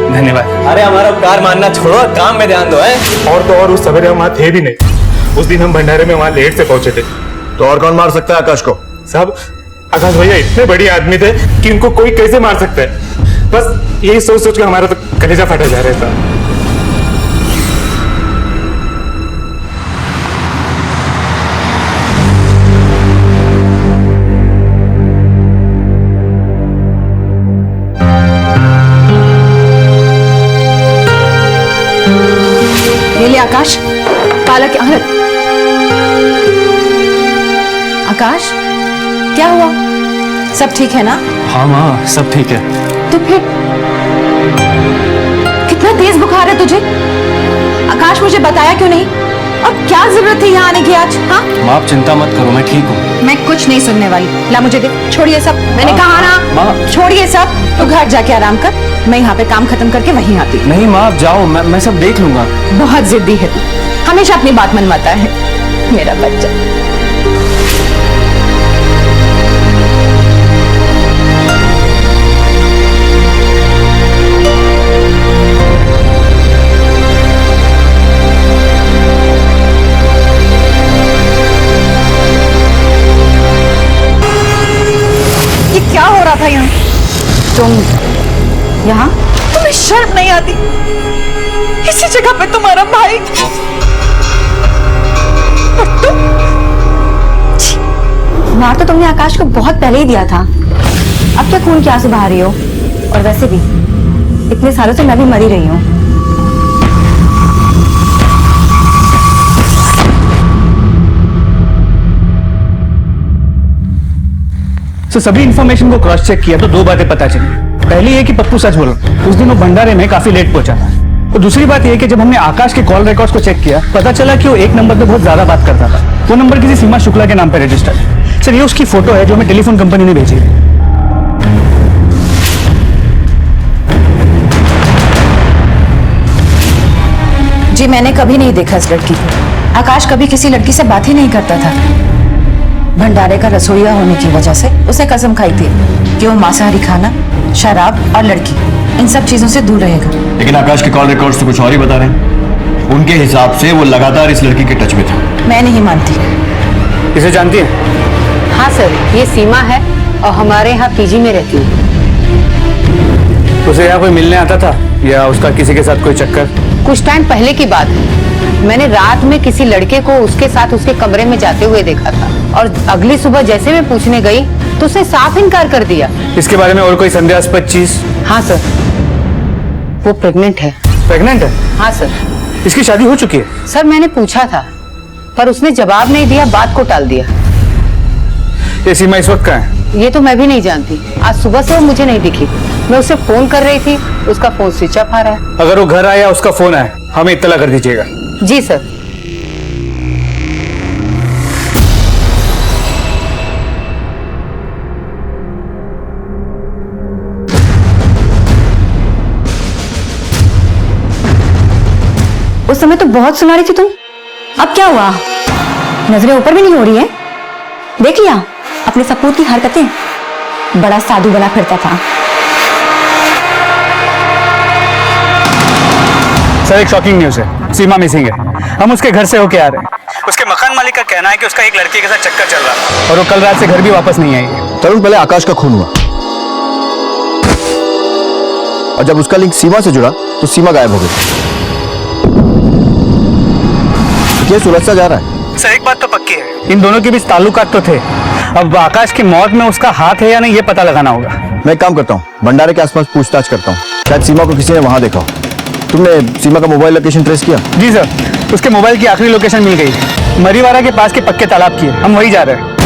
धन्यवाद। अरे हमारा उपकार मानना छोड़ो, काम में ध्यान दो। है और तो और उस सवेरे हम वहां थे भी नहीं, उस दिन हम भंडारे में वहां लेट से पहुंचे थे। तो और कौन मार सकता है आकाश को? साहब आकाश भैया इतने बड़े आदमी थे कि इनको कोई कैसे मार सकता है। बस यही सोच सोच के हमारा तो कलेजा फटा जा रहा था। आकाश, पालक आकाश क्या हुआ? सब ठीक है ना? हाँ माँ सब ठीक है। तो फिर कितना तेज बुखार है तुझे? आकाश मुझे बताया क्यों नहीं? और क्या जरूरत थी यहाँ आने की आज? हाँ माँ आप चिंता मत करो, मैं ठीक हूँ। मैं कुछ नहीं सुनने वाली। ला मुझे दे, छोड़िए सब। मैंने कहा ना, छोड़िए सब। तू घर जाके आराम कर, मैं यहाँ पे काम खत्म करके वहीं आती। नहीं माँ आप जाओ, मैं सब देख लूंगा। बहुत जिद्दी है तू, हमेशा अपनी बात मनवाता है मेरा बच्चा। ये क्या हो रहा था यहाँ? तुम यहाँ? तुम्हें शर्म नहीं आती? इसी जगह पे तुम्हारा भाई और तुम? मार तो तुमने आकाश को बहुत पहले ही दिया था, अब क्या खून की आंसू बहा रही हो? और वैसे भी इतने सालों से मैं भी मरी रही हूँ। तो सभी इंफॉर्मेशन को क्रॉस चेक किया तो दो बातें पता चली। पहली ये कि पप्पू सच बोल रहा, उस दिन वो भंडारे में काफी लेट पहुंचा था। और दूसरी बात ये कि जब हमने आकाश के कॉल रिकॉर्ड्स को चेक किया, पता चला कि वो एक नंबर पे बहुत ज्यादा बात करता था। वो नंबर किसी सीमा शुक्ला के नाम पे रजिस्टर्ड है। सर ये उसकी फोटो है जो हमें टेलीफोन कंपनी ने भेजी है। जी मैंने कभी नहीं देखा इस लड़की को। आकाश कभी किसी लड़की से बात ही नहीं करता था। भंडारे का रसोइया होने की वजह से उसे कसम खाई थी कि वो मांसाहारी खाना, शराब और लड़की, इन सब चीजों से दूर रहेगा। लेकिन आकाश के कॉल रिकॉर्ड्स तो कुछ और ही बता रहे हैं। उनके हिसाब से वो लगातार इस लड़की के टच में था। मैं नहीं मानती। इसे जानती है? हाँ सर, ये सीमा है और हमारे यहाँ पीजी में रहती है। उसे यहाँ कोई मिलने आता था या उसका किसी के साथ कोई चक्कर? कुछ टाइम पहले की बात है, मैंने रात में किसी लड़के को उसके साथ उसके कमरे में जाते हुए देखा था और अगली सुबह जैसे मैं पूछने गई तो उसने साफ इनकार कर दिया। इसके बारे में और कोई संदेहास्पद चीज? हाँ सर, वो प्रेग्नेंट है। प्रेग्नेंट है? हाँ सर। इसकी शादी हो चुकी है? सर मैंने पूछा था पर उसने जवाब नहीं दिया, बात को टाल दिया। ये सीमा इस वक्त कहाँ है? ये तो मैं भी नहीं जानती, आज सुबह से वो मुझे नहीं दिखी। मैं उसे फोन कर रही थी, उसका फोन स्विच ऑफ आ रहा है। अगर वो घर आया, उसका फोन आया, हमें इत्तला कर दीजिएगा। जी सर। उस समय तो बहुत सुना रही थी तुम, अब क्या हुआ? नजरें ऊपर भी नहीं हो रही है। देख लिया अपने सपूत की हरकतें, बड़ा साधु बना फिरता था। सर, एक शॉकिंग न्यूज है, सीमा मिसिंग है। हम उसके घर से होके आ रहे हैं। उसके मकान मालिक का कहना है कि उसका एक लड़की के साथ चक्कर चल रहा है और वो कल रात से घर भी वापस नहीं आई है। तरुण, पहले आकाश का खून हुआ और जब उसका लिंक सीमा से जुड़ा तो सीमा गायब हो गई। केस उलझता जा रहा है। सर, एक बात तो पक्की है, इन दोनों के बीच ताल्लुकात तो थे। अब आकाश की मौत में उसका हाथ है या नहीं, ये पता लगाना होगा। मैं एक काम करता हूँ, भंडारे के आसपास पूछताछ करता हूँ, शायद सीमा को किसी ने वहां देखा हो। तुमने सीमा का मोबाइल लोकेशन ट्रेस किया? जी सर, उसके मोबाइल की आखिरी लोकेशन मिल गई, मरीवाड़ा के पास के पक्के तालाब की है। हम वही जा रहे हैं।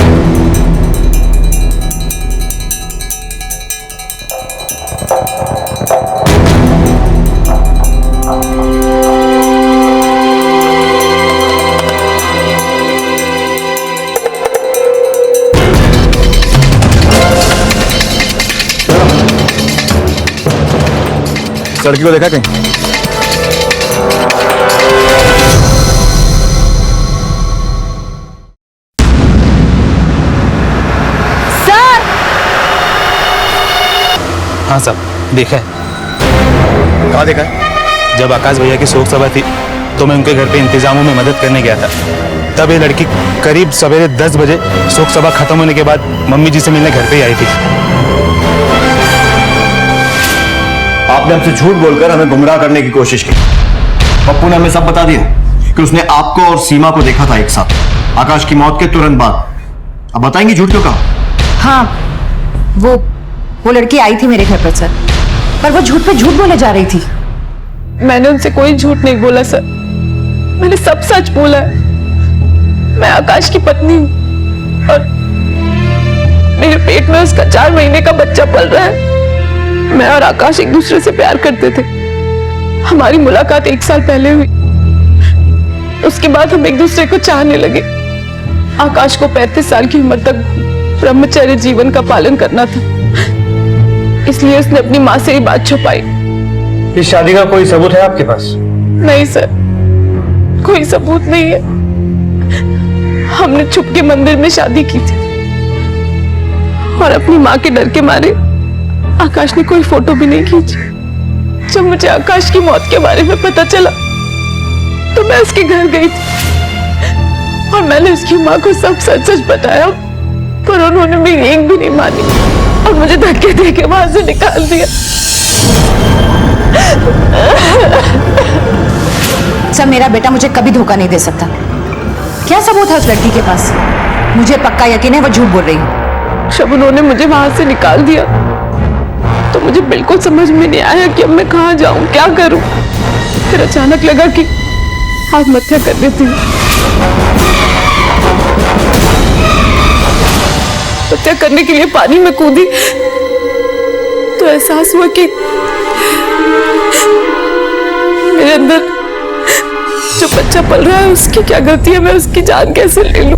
लड़की को देखा कहीं? हाँ साहब, देखा है। कहाँ देखा है? जब आकाश भैया की शोक सभा थी तो मैं उनके घर पे इंतजामों में मदद करने गया था। तब ये लड़की करीब सवेरे 10 बजे शोक सभा खत्म होने के बाद मम्मी जी से मिलने घर पे ही आई थी। आपने हमसे झूठ बोलकर हमें गुमराह करने की कोशिश की। पप्पू ने हमें सब बता दिया कि उसने आपको और सीमा को देखा था एक साथ आकाश की मौत के तुरंत बाद। अब बताएंगी झूठ क्यों कहा? हाँ, वो लड़की आई थी मेरे घर पर सर, पर वो झूठ पे झूठ बोले जा रही थी। मैंने उनसे कोई झूठ नहीं बोला सर, मैंने सब सच बोला है। मैं आकाश की पत्नी हूँ और मेरे पेट में उसका 4 महीने का बच्चा पल रहा है। मैं और आकाश एक दूसरे से प्यार करते थे। हमारी मुलाकात 1 साल पहले हुई। उसके बाद हम एक दूसरे को चाहने लगे। आकाश को 35 साल की उम्र तक ब्रह्मचर्य जीवन का पालन करना था, इसलिए उसने अपनी माँ से ये बात छुपाई। इस शादी का कोई सबूत है आपके पास? नहीं सर, कोई सबूत नहीं है। हमने छुप के मंदिर में शादी की थी और अपनी माँ के डर के मारे आकाश ने कोई फोटो भी नहीं खींची। जब मुझे आकाश की मौत के बारे में पता चला तो मैं उसके घर गई थी और मैंने उसकी माँ को सब सच सच बताया, पर उन्होंने मेरी एक भी नहीं मानी और मुझे धक्के दे के वहां से निकाल दिया। सर, मेरा बेटा मुझे कभी धोखा नहीं दे सकता। क्या सबूत है उस लड़की के पास? मुझे पक्का यकीन है वो झूठ बोल रही है। जब उन्होंने मुझे वहां से निकाल दिया तो मुझे बिल्कुल समझ में नहीं आया कि अब मैं कहाँ जाऊं, क्या करूं। फिर अचानक लगा कि आत्महत्या कर देती हूँ। हत्या करने के लिए पानी में कूदी तो एहसास हुआ कि मेरे अंदर जो बच्चा पल रहा है उसकी क्या गलती है, मैं उसकी जान कैसे ले लूं।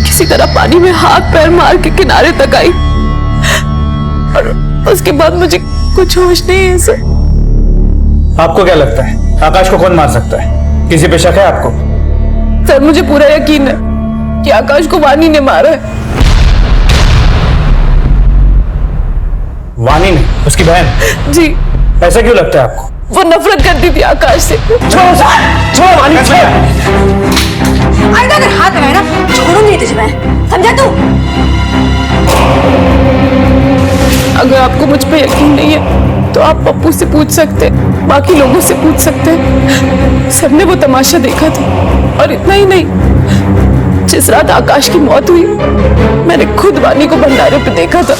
किसी तरह पानी में हाथ पैर मार के किनारे तक आई और उसके बाद मुझे कुछ होश नहीं है सर। आपको क्या लगता है आकाश को कौन मार सकता है? किसी पे शक है आपको? सर, मुझे पूरा यकीन है कि आकाश को वानी ने मारा है। वानी ने? उसकी बहन? जी। ऐसा क्यों लगता है आपको? वो नफरत करती थी आकाश से। छोड़ो वानी, छोड़ो। अगर हाथ लगाए ना छोड़ूंगी तुझे मैं, समझा तू? अगर आपको मुझ पे यकीन नहीं है तो आप पप्पू से पूछ सकते, बाकी लोगों से पूछ सकते। सबने वो तमाशा देखा था और इतना ही नहीं, जिस रात आकाश की मौत हुई मैंने खुद वानी को भंडारे पे देखा था।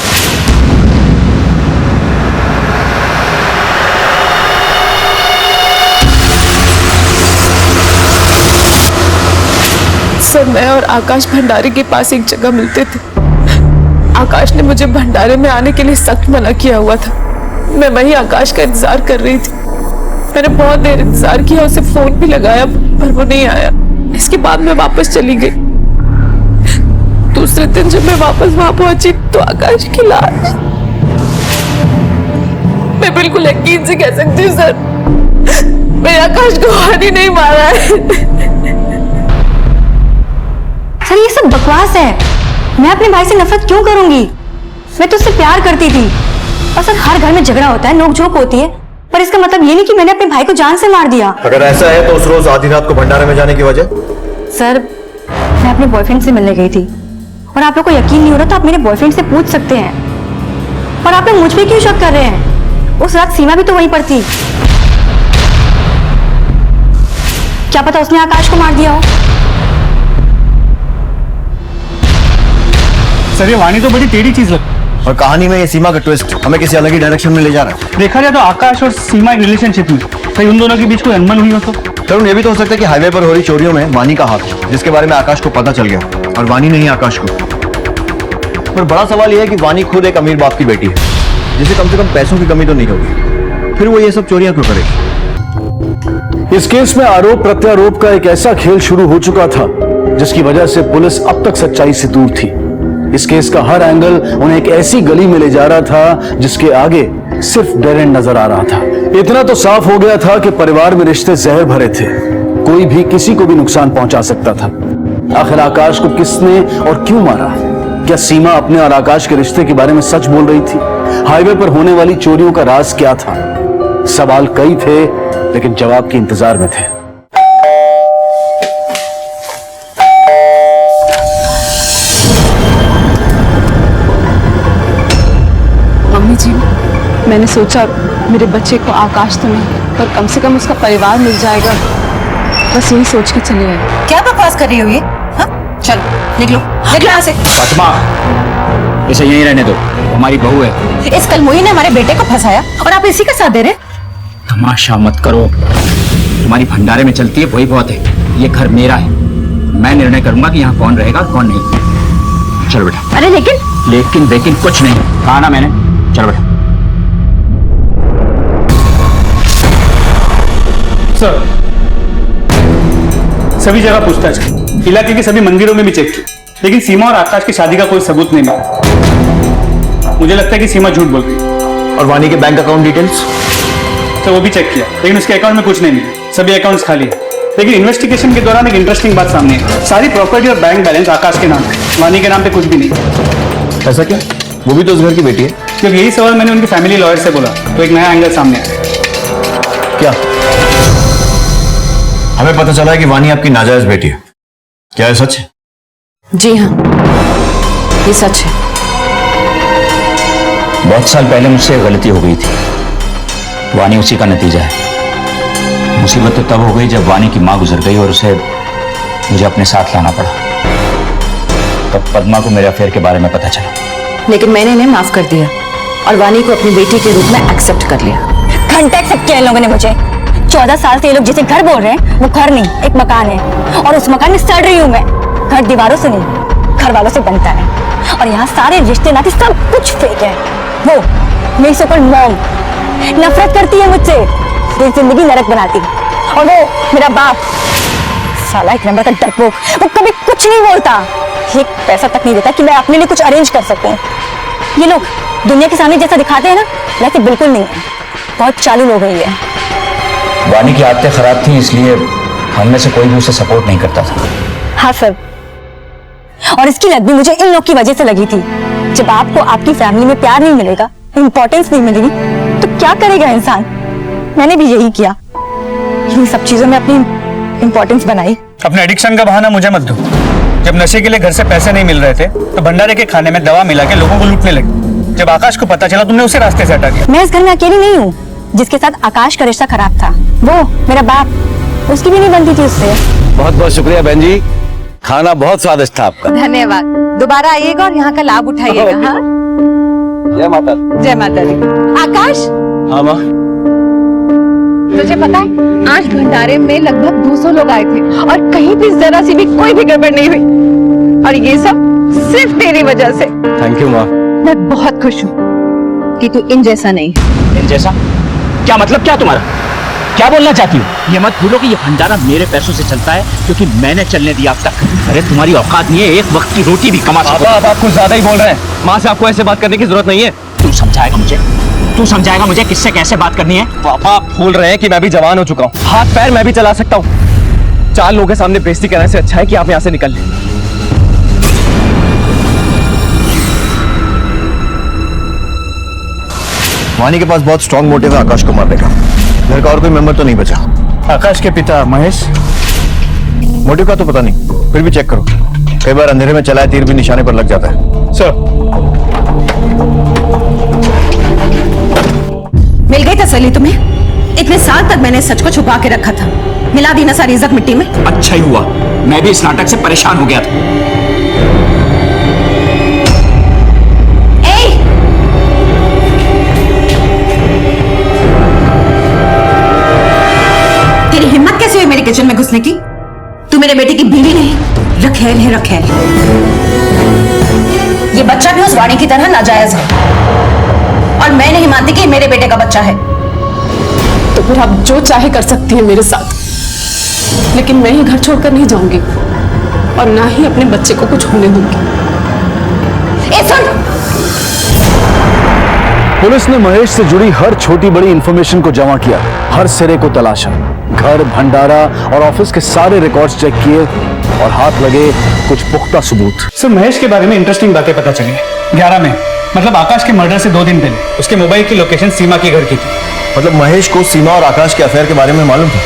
सर, मैं और आकाश भंडारे के पास एक जगह मिलते थे। आकाश ने मुझे भंडारे में आने के लिए सख्त मना किया हुआ था। मैं वहीं आकाश का इंतजार कर रही थी। मैंने बहुत देर इंतजार किया, उसे फोन भी लगाया पर वो नहीं आया। इसके बाद मैं वापस चली गई। दूसरे दिन जब मैं वापस वहां पहुंची तो आकाश की लाश। मैं बिल्कुल यकीन से कह सकती हूँ सर, मैंने आकाश को वानी नहीं मारा है। सर ये सब बकवास है। मैं अपने भाई से नफरत क्यों करूंगी? मैं तो उससे प्यार करती थी। और सर हर घर में झगड़ा होता है, नोकझोंक होती है, पर इसका मतलब ये नहीं कि मैंने अपने भाई को जान से मार दिया। अगर ऐसा है तो उस रोज आधी रात को भंडारे में जाने की वजह? सर मैं अपने बॉयफ्रेंड से मिलने गई थी और आप लोग को यकीन नहीं हो रहा तो आप मेरे बॉयफ्रेंड से पूछ सकते हैं। और आप लोग मुझ पे क्यों शक कर रहे हैं? उस रात सीमा भी तो वहीं पर थी। क्या पता उसने आकाश को मार दिया हो। सर ये वाणी तो बड़ी टेढ़ी चीज लगती। और कहानी में ये सीमा का ट्विस्ट हमें किसी अलग ही डायरेक्शन में ले जा रहा है। देखा जाए तो आकाश और सीमा एक रिलेशनशिप में, कहीं उन दोनों के बीच कोई अनबन हुई हो तो? तरुण, ये भी तो हो सकता है कि हाईवे पर हो रही चोरियों में वानी का हाथ है, जिसके बारे में आकाश को पता चल गया और वानी ने ही आकाश को। पर बड़ा सवाल यह है कि वानी खुद एक अमीर बाप की बेटी है, जिसे कम से कम पैसों की कमी तो नहीं होगी, फिर वो ये सब चोरियां क्यों करेगी? इस केस में आरोप प्रत्यारोप का एक ऐसा खेल शुरू हो चुका था जिसकी वजह से पुलिस अब तक सच्चाई से दूर थी। इस केस का हर एंगल उन्हें एक ऐसी गली में ले जा रहा था जिसके आगे सिर्फ डेड एंड नजर आ रहा था। इतना तो साफ हो गया था कि परिवार में रिश्ते जहर भरे थे, कोई भी किसी को भी नुकसान पहुंचा सकता था। आखिर आकाश को किसने और क्यों मारा? क्या सीमा अपने और आकाश के रिश्ते के बारे में सच बोल रही थी? हाईवे पर होने वाली चोरियों का राज क्या था? सवाल कई थे लेकिन जवाब के इंतजार में थे। मम्मी जी, मैंने सोचा मेरे बच्चे को आकाश तो नहीं पर कम से कम उसका परिवार मिल जाएगा, बस यही सोच के चले आए। क्या बकवास कर रही हो ये? हाँ? चलो निकलो यहाँ से। फातिमा, इसे यहीं रहने दो, हमारी बहू है। इस कलमुही ने हमारे बेटे को फंसाया और आप इसी का साथ दे रहे? तमाशा मत करो, तुम्हारी भंडारे में चलती है वही बहुत है। ये घर मेरा है, मैं निर्णय करूंगा कि यहाँ कौन रहेगा और कौन नहीं। चलो बेटा। अरे लेकिन कुछ नहीं कहा ना मैंने। चलो बेटा। सर सभी जगह पूछताछ की, इलाके के सभी मंदिरों में भी चेक की, लेकिन सीमा और आकाश की शादी का कोई सबूत नहीं मिला। मुझे लगता है कि सीमा झूठ बोल रही। और वानी के बैंक अकाउंट डिटेल्स? तो वो भी चेक किया लेकिन उसके अकाउंट में कुछ नहीं मिला, सभी अकाउंट्स खाली है। लेकिन इन्वेस्टिगेशन के दौरान एक इंटरेस्टिंग बात सामने आई, सारी प्रॉपर्टी और बैंक बैलेंस आकाश के नाम है, वानी के नाम पे कुछ भी नहीं। ऐसा क्या? वो भी तो उस घर की बेटी है। जब यही सवाल मैंने उनकी फैमिली लॉयर से बोला तो एक नया एंगल सामने आया। क्या? हमें पता चला है कि वानी आपकी नाजायज बेटी है, क्या है सच? जी हाँ, ये सच है। बहुत साल पहले मुझसे गलती हो गई थी, वानी उसी का नतीजा है। मुसीबत तो तब हो गई जब वानी की मां गुजर गई और उसे मुझे अपने साथ लाना पड़ा। तब पद्मा को मेरे अफेयर के बारे में पता चला, लेकिन मैंने इन्हें माफ कर दिया और वानी को अपनी बेटी के रूप में एक्सेप्ट कर लिया। घंटा एक्सेप्ट किया इन लोगों ने मुझे। 14 साल से ये लोग जिसे घर बोल रहे हैं वो घर नहीं, एक मकान है, और उस मकान में सड़ रही हूँ मैं। घर दीवारों से नहीं, घर वालों से बनता है, और यहाँ सारे रिश्ते नाते सब कुछ फेक है। वो मेरी सुपर मॉम नफरत करती है मुझसे, मेरी जिंदगी नरक बनाती है। और वो मेरा बाप साला एक नंबर का डरपोक, वो कभी कुछ नहीं बोलता, एक पैसा तक नहीं देता कि मैं अपने लिए कुछ अरेंज कर सकूं। ये लोग दुनिया के सामने जैसा दिखाते हैं ना, वैसे बिल्कुल नहीं है, बहुत चालू हो गई है। वानी की आदतें खराब थी, इसलिए हम में से कोई भी उसे सपोर्ट नहीं करता था। हाँ सर, और इसकी लत भी मुझे इन लोग की वजह से लगी थी। जब आपको आपकी फैमिली में प्यार नहीं मिलेगा, इंपॉर्टेंस नहीं मिलेगी, तो क्या करेगा इंसान? मैंने भी यही किया, इन सब चीजों में अपनी इंपॉर्टेंस बनाई। अपने एडिक्शन का बहाना मुझे मत दो। जब नशे के लिए घर से पैसे नहीं मिल रहे थे तो भंडारे के खाने में दवा मिला के लोगों को लूटने लगे। जब आकाश को पता चला तुमने उसे रास्ते से हटा दिया। मैं इस घर में अकेली नहीं हूँ जिसके साथ आकाश का रिश्ता खराब था। वो मेरा बाप, उसकी भी नहीं बनती थी उससे। बहुत बहुत शुक्रिया बहन जी, खाना बहुत स्वादिष्ट था आपका। धन्यवाद, दोबारा आइएगा और यहाँ का लाभ उठाइएगा। हाँ, जय माता। जय माता दी। आकाश, हाँ माँ। तुझे पता है आज भंडारे में लगभग 200 लोग आए थे और कहीं भी जरा सी भी कोई भी गड़बड़ नहीं हुई, और ये सब सिर्फ तेरी वजह से। थैंक यू माँ। मैं बहुत खुश हूँ कि तू इन जैसा नहीं। इन जैसा? क्या मतलब, क्या तुम्हारा? क्या बोलना चाहती हो? ये मत भूलो कि ये भंडारा मेरे पैसों से चलता है, क्योंकि मैंने चलने दिया अब तक। अरे तुम्हारी औकात नहीं है एक वक्त की रोटी भी कमा सकते। आप कुछ ज्यादा ही बोल रहे हैं। माँ से आपको ऐसे बात करने की जरूरत नहीं है। तू समझाएगा मुझे किससे कैसे बात करनी है? पापा आप भूल रहे हैं कि मैं भी जवान हो चुका हूँ, हाथ पैर मैं भी चला सकता हूँ। 4 लोगों के सामने बेइज्जती करने से अच्छा है कि आप यहाँ से निकल लें। वानी के पास बहुत स्ट्रांग मोटिव है आकाश को मारने का। घर का और कोई मेंबर तो नहीं बचा। आकाश के पिता महेश, मोटिव का तो पता नहीं, फिर भी चेक करो। कई बार अंधेरे में चलाए तीर भी निशाने पर लग जाता है। सर। मिल गई तसल्ली तुम्हें? इतने साल तक मैंने सच को छुपा के रखा था, मिला दी ना सारी इज्जत मिट्टी में। अच्छा ही हुआ, मैं भी इस नाटक से परेशान हो गया था। तेरी हिम्मत कैसे हुई मेरे किचन में घुसने की? तू मेरे बेटे की बीवी नहीं, रखेल है रखेल। ये बच्चा भी उस वाणी की तरह नाजायज है और मैं नहीं मानती कि मेरे बेटे का बच्चा है। तो फिर आप जो चाहे कर सकती हैं मेरे साथ, लेकिन मैं ये घर छोड़कर नहीं जाऊंगी और ना ही अपने बच्चे को कुछ होने दूंगी। सुन! पुलिस ने महेश से जुड़ी हर छोटी बड़ी इंफॉर्मेशन को जमा किया, हर सिरे को तलाशा, घर, भंडारा और ऑफिस के सारे रिकॉर्ड्स चेक किए और हाथ लगे कुछ पुख्ता सबूत। सर, महेश के बारे में इंटरेस्टिंग बातें पता चली। 11 में, मतलब आकाश के मर्डर से 2 दिन पहले, उसके मोबाइल की लोकेशन सीमा के घर की थी। मतलब महेश को सीमा और आकाश के अफेयर के बारे में मालूम था।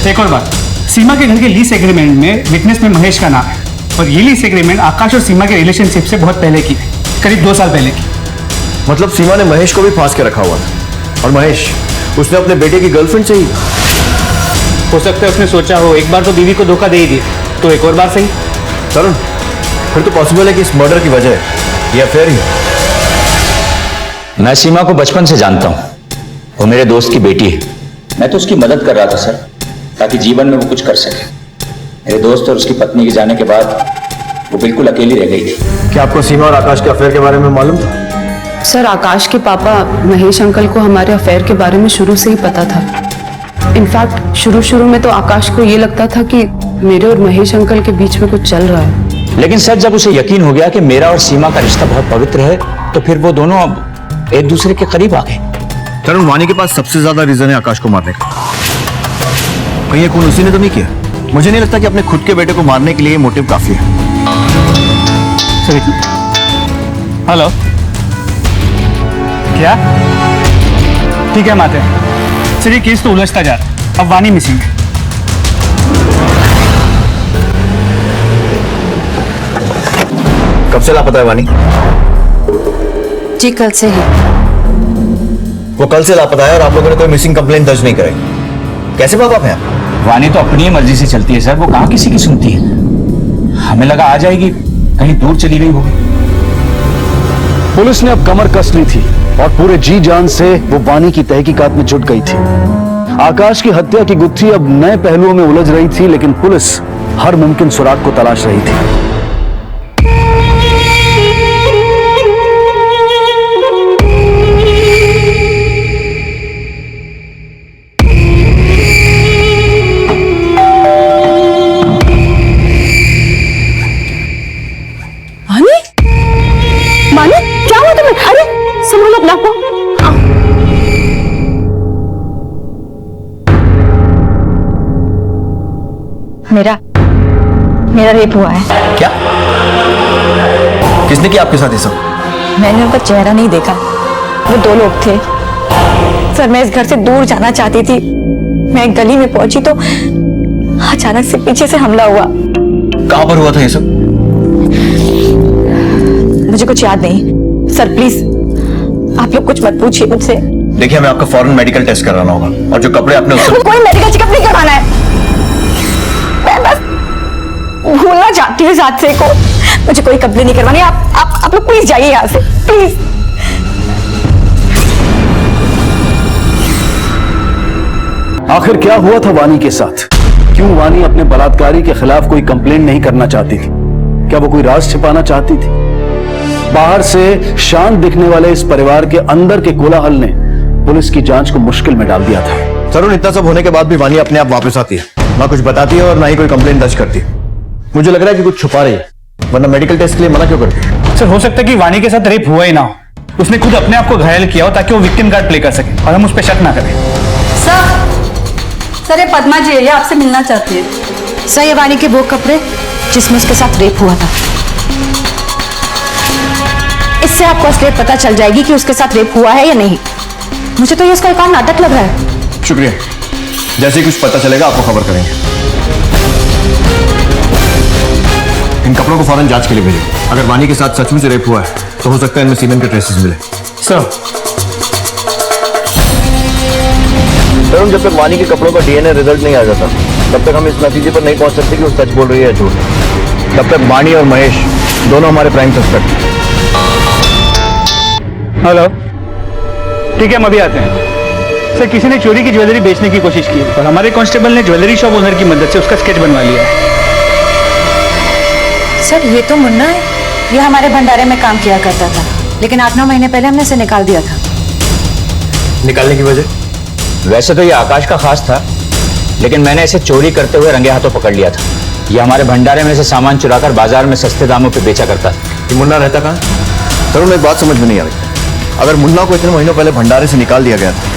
एक और बात, सीमा के घर के लीज एग्रीमेंट में विटनेस में महेश का नाम है और ये लीज एग्रीमेंट आकाश और सीमा के रिलेशनशिप से बहुत पहले की है, करीब 2 साल पहले की। मतलब सीमा ने महेश को भी फांस के रखा हुआ था और महेश उसने अपने बेटे की गर्लफ्रेंड से ही। हो सकता है उसने सोचा हो एक बार तो बीवी को धोखा दे ही दिया, तो एक और बार सही। तरुण, फिर तो पॉसिबल है कि इस मर्डर की वजह ये अफेयर ही। मैं सीमा को बचपन से जानता हूं, वो मेरे दोस्त की बेटी है। मैं तो उसकी मदद कर रहा था सर, ताकि जीवन में वो कुछ कर सके। मेरे दोस्त और उसकी पत्नी के जाने के बाद वो बिल्कुल अकेली रह गई थी। क्या आपको सीमा और आकाश के अफेयर के बारे में मालूम था? सर, आकाश के पापा महेश अंकल को हमारे अफेयर के बारे में शुरू से ही पता था। इनफैक्ट शुरू में तो आकाश को ये लगता था कि मेरे और महेश अंकल के बीच में कुछ चल रहा है। लेकिन सर, जब उसे यकीन हो गया कि मेरा और सीमा का रिश्ता बहुत पवित्र है, तो फिर वो दोनों अब एक दूसरे के करीब आ गए। तरुण, वानी के पास सबसे ज्यादा रीजन है आकाश को मारने का। कहीं ये खून उसी ने तो नहीं किया? मुझे नहीं लगता कि अपने खुद के बेटे को मारने के लिए मोटिव काफी है। हेलो, क्या? ठीक है माते, सर ये केस तो उलझता जा रहा है, अब वानी मिसिंग है। कब से लापता है वानी? जी कल से ही। वो कल से लापता है और आप लोगों ने कोई मिसिंग कंप्लेंट दर्ज नहीं कराई। कैसे बाप हैं आप? वानी तो अपनी मर्जी से चलती है सर, वो कहाँ किसी की सुनती है। हमें लगा आ जाएगी, कहीं दूर चली गई होगी। पुलिस ने अब कमर कस ली थी और पूरे जी जान से वो वानी की तहकीकात में जुट गई थी। आकाश की हत्या की गुत्थी अब नए पहलुओं में उलझ रही थी, लेकिन पुलिस हर मुमकिन सुराग को तलाश रही थी। मेरा रेप हुआ है। क्या? किसने किया आपके साथ ये सब? मैंने उनका चेहरा नहीं देखा, वो 2 लोग थे। सर, मैं इस घर से दूर जाना चाहती थी। मैं एक गली में पहुंची तो अचानक से पीछे से हमला हुआ। कहां पर हुआ था ये सब? मुझे कुछ याद नहीं। सर प्लीज आप लोग कुछ मत पूछिए मुझसे। देखिए, मैं आपका फौरन मेडिकल टेस्ट कराना होगा और जो कपड़े आपने उससे... कोई मेडिकल चेकअप नहीं करवाना है। मैं बस भूलना चाहती हूँ इस हादसे को। मुझे कोई कंप्लेन नहीं करवानी। आप लोग प्लीज जाइए यहाँ से, प्लीज। आखिर क्या हुआ था वानी के साथ? क्यों वानी अपने बलात्कारी के खिलाफ कोई कंप्लेंट नहीं करना चाहती थी? क्या वो कोई राज छिपाना चाहती थी? बाहर से शांत दिखने वाले इस परिवार के अंदर के कोलाहल ने पुलिस की जांच को मुश्किल में डाल दिया था। तरुण, इतना सब होने के बाद भी वानी अपने आप वापस आती है, ना कुछ बताती है और ना ही कोई कंप्लेंट दर्ज करती है। मुझे लग रहा है कि कुछ छुपा रही है, वरना मेडिकल टेस्ट के लिए मना क्यों करती है? सर, हो सकता है कि वानी के साथ रेप हुआ ही ना हो, उसने खुद अपने आप को घायल किया हो ताकि वो विक्टिम कार्ड प्ले कर सके और हम उस पर शक ना करें। सर, ये पद्मा जी है, आपसे मिलना चाहती है। सर, ये वानी के वो कपड़े जिसमें उसके साथ रेप हुआ था। इससे आपको असलियत पता चल जाएगी कि उसके साथ रेप हुआ है या नहीं। मुझे तो ये उसका एक और नाटक लग रहा है। शुक्रिया, जैसे ही कुछ पता चलेगा आपको खबर करेंगे। इन कपड़ों को फौरन जांच के लिए भेजें। अगर वानी के साथ सचमुच रेप हुआ है तो हो सकता है इनमें सीमेंट के ट्रेसेस मिले। सर तरुण, जब तक वानी के कपड़ों का डीएनए रिजल्ट नहीं आ जाता तब तक हम इस नतीजे पर नहीं पहुंच सकते कि वो सच बोल रही है या झूठ। तब तक वानी और महेश दोनों हमारे प्राइम सस्पेक्ट हैं। हेलो, ठीक है, हम अभी आते हैं। सर, किसी ने चोरी की ज्वेलरी बेचने की कोशिश की और हमारे कांस्टेबल ने ज्वेलरी शॉप ओनर की मदद से उसका स्केच बनवा लिया है। सर, ये तो मुन्ना है। ये हमारे भंडारे में काम किया करता था, लेकिन 8-9 महीने पहले हमने इसे निकाल दिया था। निकालने की वजह? वैसे तो ये आकाश का खास था, लेकिन मैंने इसे चोरी करते हुए रंगे हाथों पकड़ लिया था। ये हमारे भंडारे में से सामान चुराकर बाजार में सस्ते दामों पे बेचा करता था। ये मुन्ना रहता कहाँ? तरुण, एक बात समझ में नहीं आ रही। अगर मुन्ना को इतने महीनों पहले भंडारे से निकाल दिया गया था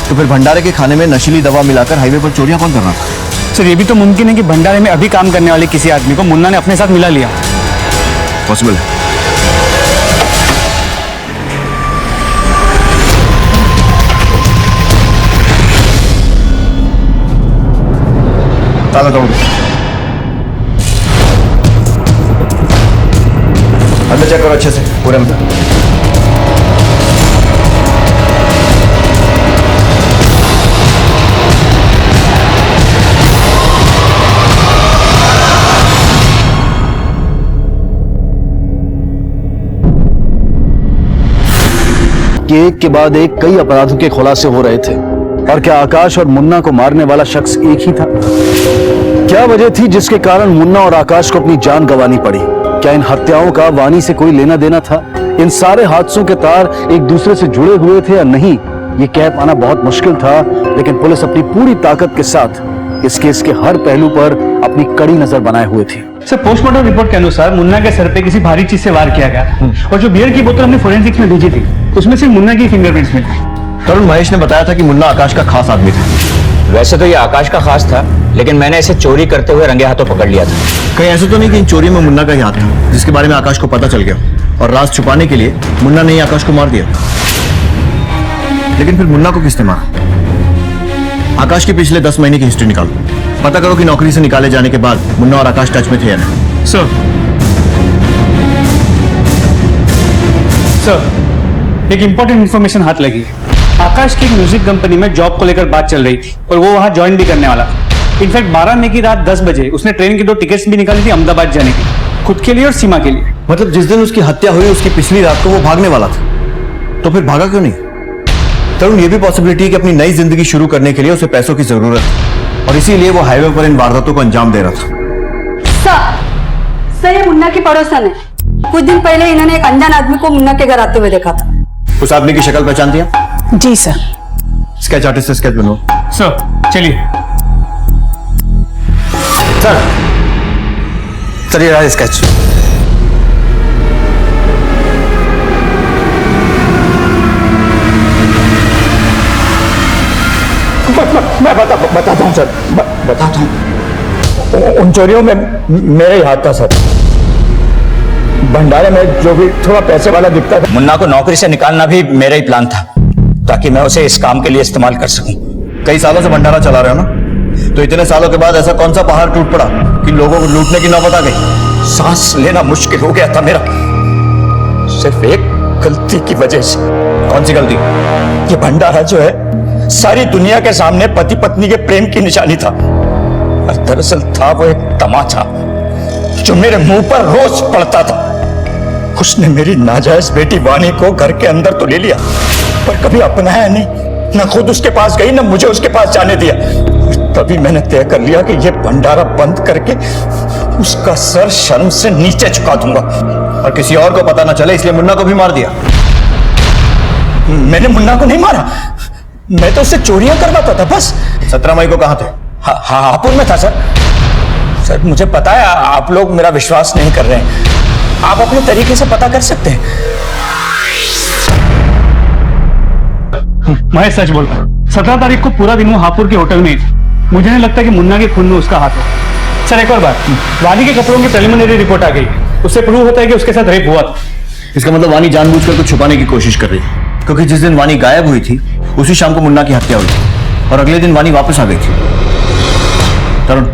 तो फिर भंडारे के खाने में नशीली दवा मिलाकर हाईवे पर चोरियां कौन कर रहा था? सर, ये भी तो मुमकिन है कि भंडारे में अभी काम करने वाले किसी आदमी को मुन्ना ने अपने साथ मिला लिया। पॉसिबल है। ताला तोड़ दो। अंदर चेक करो अच्छे से, पूरे अंदर। कि एक के बाद एक कई अपराधों के खुलासे हो रहे थे। और क्या आकाश और मुन्ना को मारने वाला शख्स एक ही था? क्या वजह थी जिसके कारण मुन्ना और आकाश को अपनी जान गंवानी पड़ी? क्या इन हत्याओं का वानी से कोई लेना देना था? इन सारे हादसों के तार एक दूसरे से जुड़े हुए थे या नहीं, ये कह पाना बहुत मुश्किल था। लेकिन पुलिस अपनी पूरी ताकत के साथ इस केस के हर पहलू पर अपनी कड़ी नजर बनाए हुए थी। सर, पोस्टमार्टम रिपोर्ट के अनुसार मुन्ना के सर पे किसी भारी चीज से वार किया गया था और जो बियर की बोतल हमने फोरेंसिक्स में भेजी थी उसमें सिर्फ मुन्ना की फिंगरप्रिंट्स मिली। तरुण, महेश ने बताया था कि मुन्ना आकाश का खास आदमी था। वैसे तो ये आकाश का खास था, लेकिन मैंने इसे चोरी करते हुए रंगे हाथों पकड़ लिया था। कहीं ऐसा तो नहीं कि इन चोरी में मुन्ना का ही हाथ था, जिसके बारे में आकाश को पता चल गया और राज छुपाने के लिए मुन्ना ने ही आकाश को मार दिया। लेकिन फिर मुन्ना को किसने मारा? आकाश की पिछले 10 महीने की हिस्ट्री निकालो, पता करो कि नौकरी से निकाले जाने के बाद मुन्ना और आकाश टच में थे या नहीं। सर, एक इंपॉर्टेंट इंफॉर्मेशन हाथ लगी है। आकाश की एक म्यूजिक कंपनी में जॉब को लेकर बात चल रही थी और वो वहां ज्वाइन भी करने वाला था। इनफैक्ट 12 मई की रात 10 बजे उसने ट्रेन की 2 टिकट्स भी निकाली थी अहमदाबाद जाने की, खुद के लिए और सीमा के लिए। मतलब जिस दिन उसकी हत्या हुई उसकी पिछली रात को वो भागने वाला था, तो फिर भागा क्यों नहीं? तरुण, ये भी पॉसिबिलिटी है कि अपनी नई जिंदगी शुरू करने के लिए उसे पैसों की जरूरत है और इसीलिए वो हाईवे पर इन वारदातों को अंजाम दे रहा था। सर, ये मुन्ना की पड़ोसन है। कुछ दिन पहले इन्होंने एक अनजान आदमी को मुन्ना के घर आते हुए देखा था। उस आदमी की शक्ल पहचान दिया? जी सर। स्केच आर्टिस्ट से स्केच बनवाओ। सर, चलिए। सर, ये रहा स्केच। मैं बताता हूँ सर, बताता हूँ। उन चोरियों में मेरे ही हाथ था सर। भंडारे में जो भी थोड़ा पैसे वाला दिखता था। मुन्ना को नौकरी से निकालना भी मेरा ही प्लान था, ताकि मैं उसे इस काम के लिए इस्तेमाल कर सकूं। कई सालों से भंडारा चला रहे हो ना, तो इतने सालों के बाद ऐसा कौन सा पहाड़ टूट पड़ा कि लोगों को लूटने की नौबत आ गई? सांस लेना मुश्किल हो गया था मेरा, सिर्फ एक गलती की वजह से। कौन सी गलती? ये भंडारा जो है सारी दुनिया के सामने पति पत्नी के प्रेम की निशानी था, और दरअसल था वो एक तमाचा जो मेरे मुंह पर रोज पड़ता था। उसने मेरी नाजायज बेटी वानी को घर के अंदर तो ले लिया, पर कभी अपनाया नहीं, न खुद उसके पास गई, न मुझे उसके पास जाने दिया। तभी मैंने तय कर लिया कि ये भंडारा बंद करके उसका सर शर्म से नीचे झुका दूंगा। और किसी और को पता न चले इसलिए मुन्ना को भी मार दिया? मैंने मुन्ना को नहीं मारा, मैं तो उससे चोरियां करवाता था बस। 17 मई को कहां थे? हापुड़ में था सर। सर, मुझे पता है आप लोग मेरा विश्वास नहीं कर रहे हैं, आप अपने तरीके से पता कर सकते हैं। मैं सच बोल रहा हूँ। 17 तारीख को पूरा दिन वो हापुड़ के होटल में थी। मुझे नहीं लगता कि मुन्ना के खून में उसका हाथ हो। सर, एक और बात, वानी के कपड़ों की प्रिलिमिनरी रिपोर्ट आ गई, उससे प्रूव होता है कि उसके साथ रेप हुआ था। इसका मतलब वानी जानबूझकर कुछ छुपाने की कोशिश कर रही है, क्योंकि जिस दिन वानी गायब हुई थी उसी शाम को मुन्ना की हत्या हुई थी और अगले दिन वानी वापस आ गई थी। तरुण,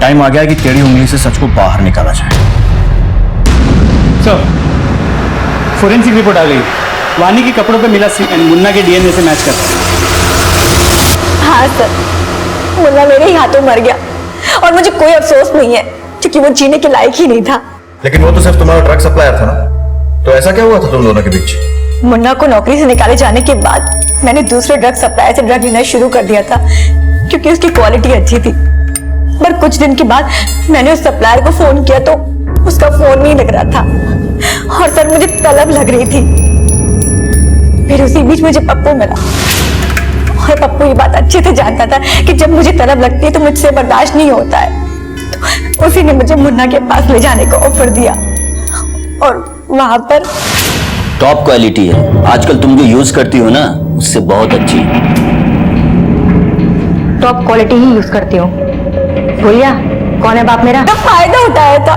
टाइम आ गया है कि टेढ़ी उंगली से सच को बाहर निकाला जाए। सर, फोरेंसिक रिपोर्ट आ गई। वानी के कपड़ों पे मिला सीमेंट मुन्ना के डीएनए से मैच करता है। हाँ सर, मुन्ना मेरे ही हाथों मर गया और मुझे कोई अफसोस नहीं है क्योंकि वो जीने के लायक ही नहीं था। लेकिन वो तो सिर्फ तुम्हारा ड्रग सप्लायर था ना, तो ऐसा क्या हुआ था तुम दोनों के बीच? मुन्ना को नौकरी से निकाले जाने के बाद मैंने दूसरे ड्रग सप्लायर से ड्रग लेना शुरू कर दिया था क्योंकि उसकी क्वालिटी अच्छी थी। पर कुछ दिन के बाद मैंने उस सप्लायर को फोन किया तो उसका फोन नहीं लग रहा था और सर मुझे तलब लग रही थी। फिर उसी बीच मुझे पप्पू मिला और पप्पू ये बात अच्छे से जानता था कि जब मुझे तलब लगती है तो मुझसे बर्दाश्त नहीं होता है, तो उसी ने मुझे मुन्ना के पास ले जाने का ऑफर दिया और वहां पर टॉप क्वालिटी है। आजकल तुम जो यूज करती हो ना उससे बहुत अच्छी। टॉप क्वालिटी ही यूज करती हूँ। बोलिया कौन है बाप मेरा? फायदा उठाया था।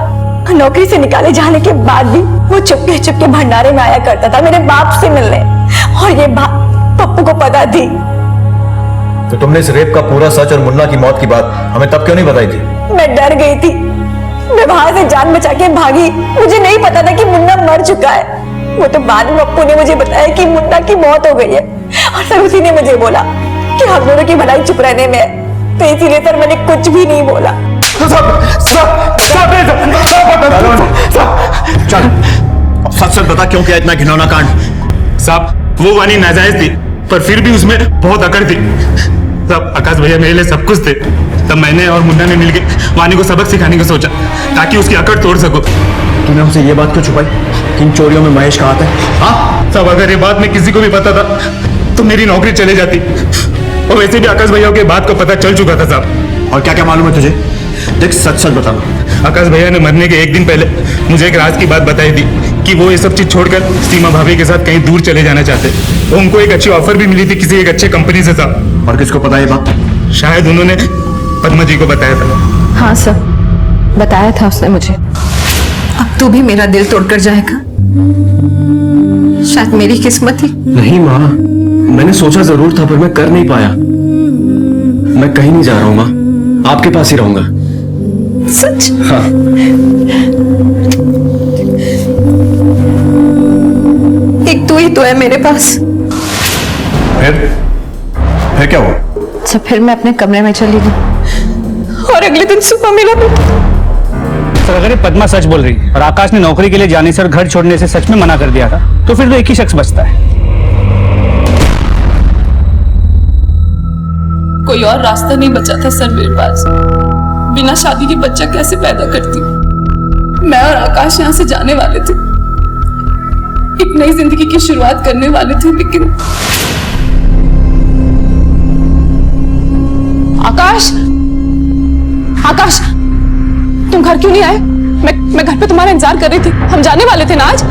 नौकरी से निकाले जाने के बाद भी वो चुपके चुपके भंडारे में आया करता था मेरे बाप से मिलने, और ये बात पप्पू को पता थी। तो तुमने इस रेप का पूरा सच और मुन्ना की मौत की बात हमें तब क्यों नहीं बताई थी? मैं डर गई थी, मैं वहां से जान बचा के भागी। मुझे नहीं पता था कि मुन्ना मर चुका है। वो तो बाद में पप्पू ने मुझे बताया कि मुन्ना की मौत हो गई है और सर उसी ने मुझे बोला कि हम दोनों की भलाई चुप रहने में है, तो इसीलिए सर मैंने कुछ भी नहीं बोला। चल अब सच सच बता, क्यों किया इतना घिनौना कांड? साहब वो वानी नाजायज थी पर फिर भी उसमें बहुत अकड़ थी। साहब आकाश भैया मेरे लिए सब कुछ थे, तब मैंने और मुन्ना ने मिलकर वानी को सबक सिखाने का सोचा ताकि उसकी अकड़ तोड़ सको। तूने हमसे ये बात क्यों छुपाई कि इन चोरियों में महेश का हाथ है? हाँ साहब, अगर ये बात मैं किसी को भी पता था तो मेरी नौकरी चले जाती, और वैसे भी आकाश भैया के बात को पता चल चुका था साहब। और क्या क्या मालूम है तुझे? देख सच सच बताना। आकाश भैया ने मरने के एक दिन पहले मुझे एक राज की बात बताई थी कि वो ये सब चीज छोड़कर सीमा भाभी के साथ कहीं दूर चले जाना चाहते। तो उनको एक अच्छी ऑफर भी मिली थी किसी एक अच्छे कंपनी से साहब। और किसको पता ये बात? शायद उन्होंने पद्मा जी को बताया था। हाँ सर, बताया था उसने मुझे। अब तू भी मेरा दिल तोड़कर जाएगा? शायद मेरी किस्मत ही। नहीं माँ, मैंने सोचा जरूर था पर मैं कर नहीं पाया। मैं कहीं नहीं जा रहा हूँ माँ, आपके पास ही रहूंगा। सच? हाँ। एक तू ही तो है मेरे पास। फिर क्या हुआ? अच्छा, फिर मैं अपने कमरे में चली गई और अगले दिन सुबह मिला बेटा। सर अगर ये पद्मा सच बोल रही है और आकाश ने नौकरी के लिए जाने से और घर छोड़ने से सच में मना कर दिया था तो फिर तो एक ही शख्स बचता है। कोई और रास्ता नहीं बचा था सर मेरे पास। बिना शादी के बच्चा कैसे पैदा करती? मैं और आकाश यहाँ से जाने वाले थे, एक नई जिंदगी की शुरुआत करने वाले थे, लेकिन आकाश, आकाश तुम घर क्यों नहीं आए? मैं घर पे तुम्हारा इंतजार कर रही थी। हम जाने वाले थे ना आज।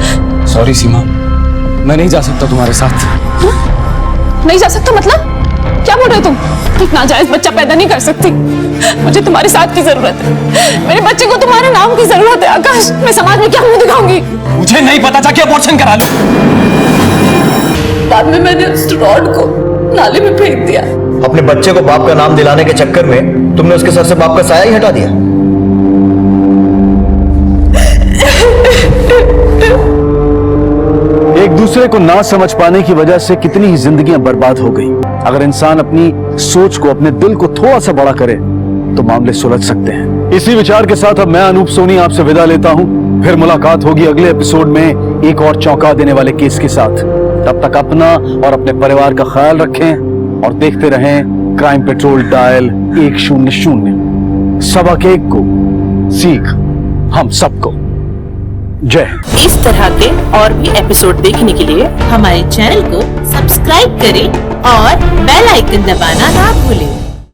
सॉरी सीमा, मैं नहीं जा सकता तुम्हारे साथ। नहीं जा सकता मतलब? क्या बोल रहे हो तुम? एक नाजायज बच्चा पैदा नहीं कर सकती। मुझे तुम्हारे साथ की जरूरत है। मेरे बच्चे को तुम्हारे नाम की जरूरत है आकाश। मैं समाज में क्या मुंह दिखाऊंगी? मुझे नहीं पता था कि अबॉर्शन करा लो। बाद में मैंने उस रॉड को नाले में फेंक दिया। अपने बच्चे को बाप का नाम दिलाने के चक्कर में तुमने उसके सर से बाप का साया ही हटा दिया। एक दूसरे को ना समझ पाने की वजह से कितनी ही जिंदगियां बर्बाद हो गई। अगर इंसान अपनी सोच को, अपने दिल को थोड़ा सा बड़ा करे तो मामले सुलझ सकते हैं। इसी विचार के साथ अब मैं अनूप सोनी आपसे विदा लेता हूं। फिर मुलाकात होगी अगले एपिसोड में एक और चौंका देने वाले केस के साथ। तब तक अपना और अपने परिवार का ख्याल रखें और देखते रहें क्राइम पेट्रोल डायल 100। सबक एक को, सीख हम सबको। जय हिंद। इस तरह के और भी एपिसोड देखने के लिए हमारे चैनल को सब्सक्राइब करें और बेल आइकन दबाना ना भूलें।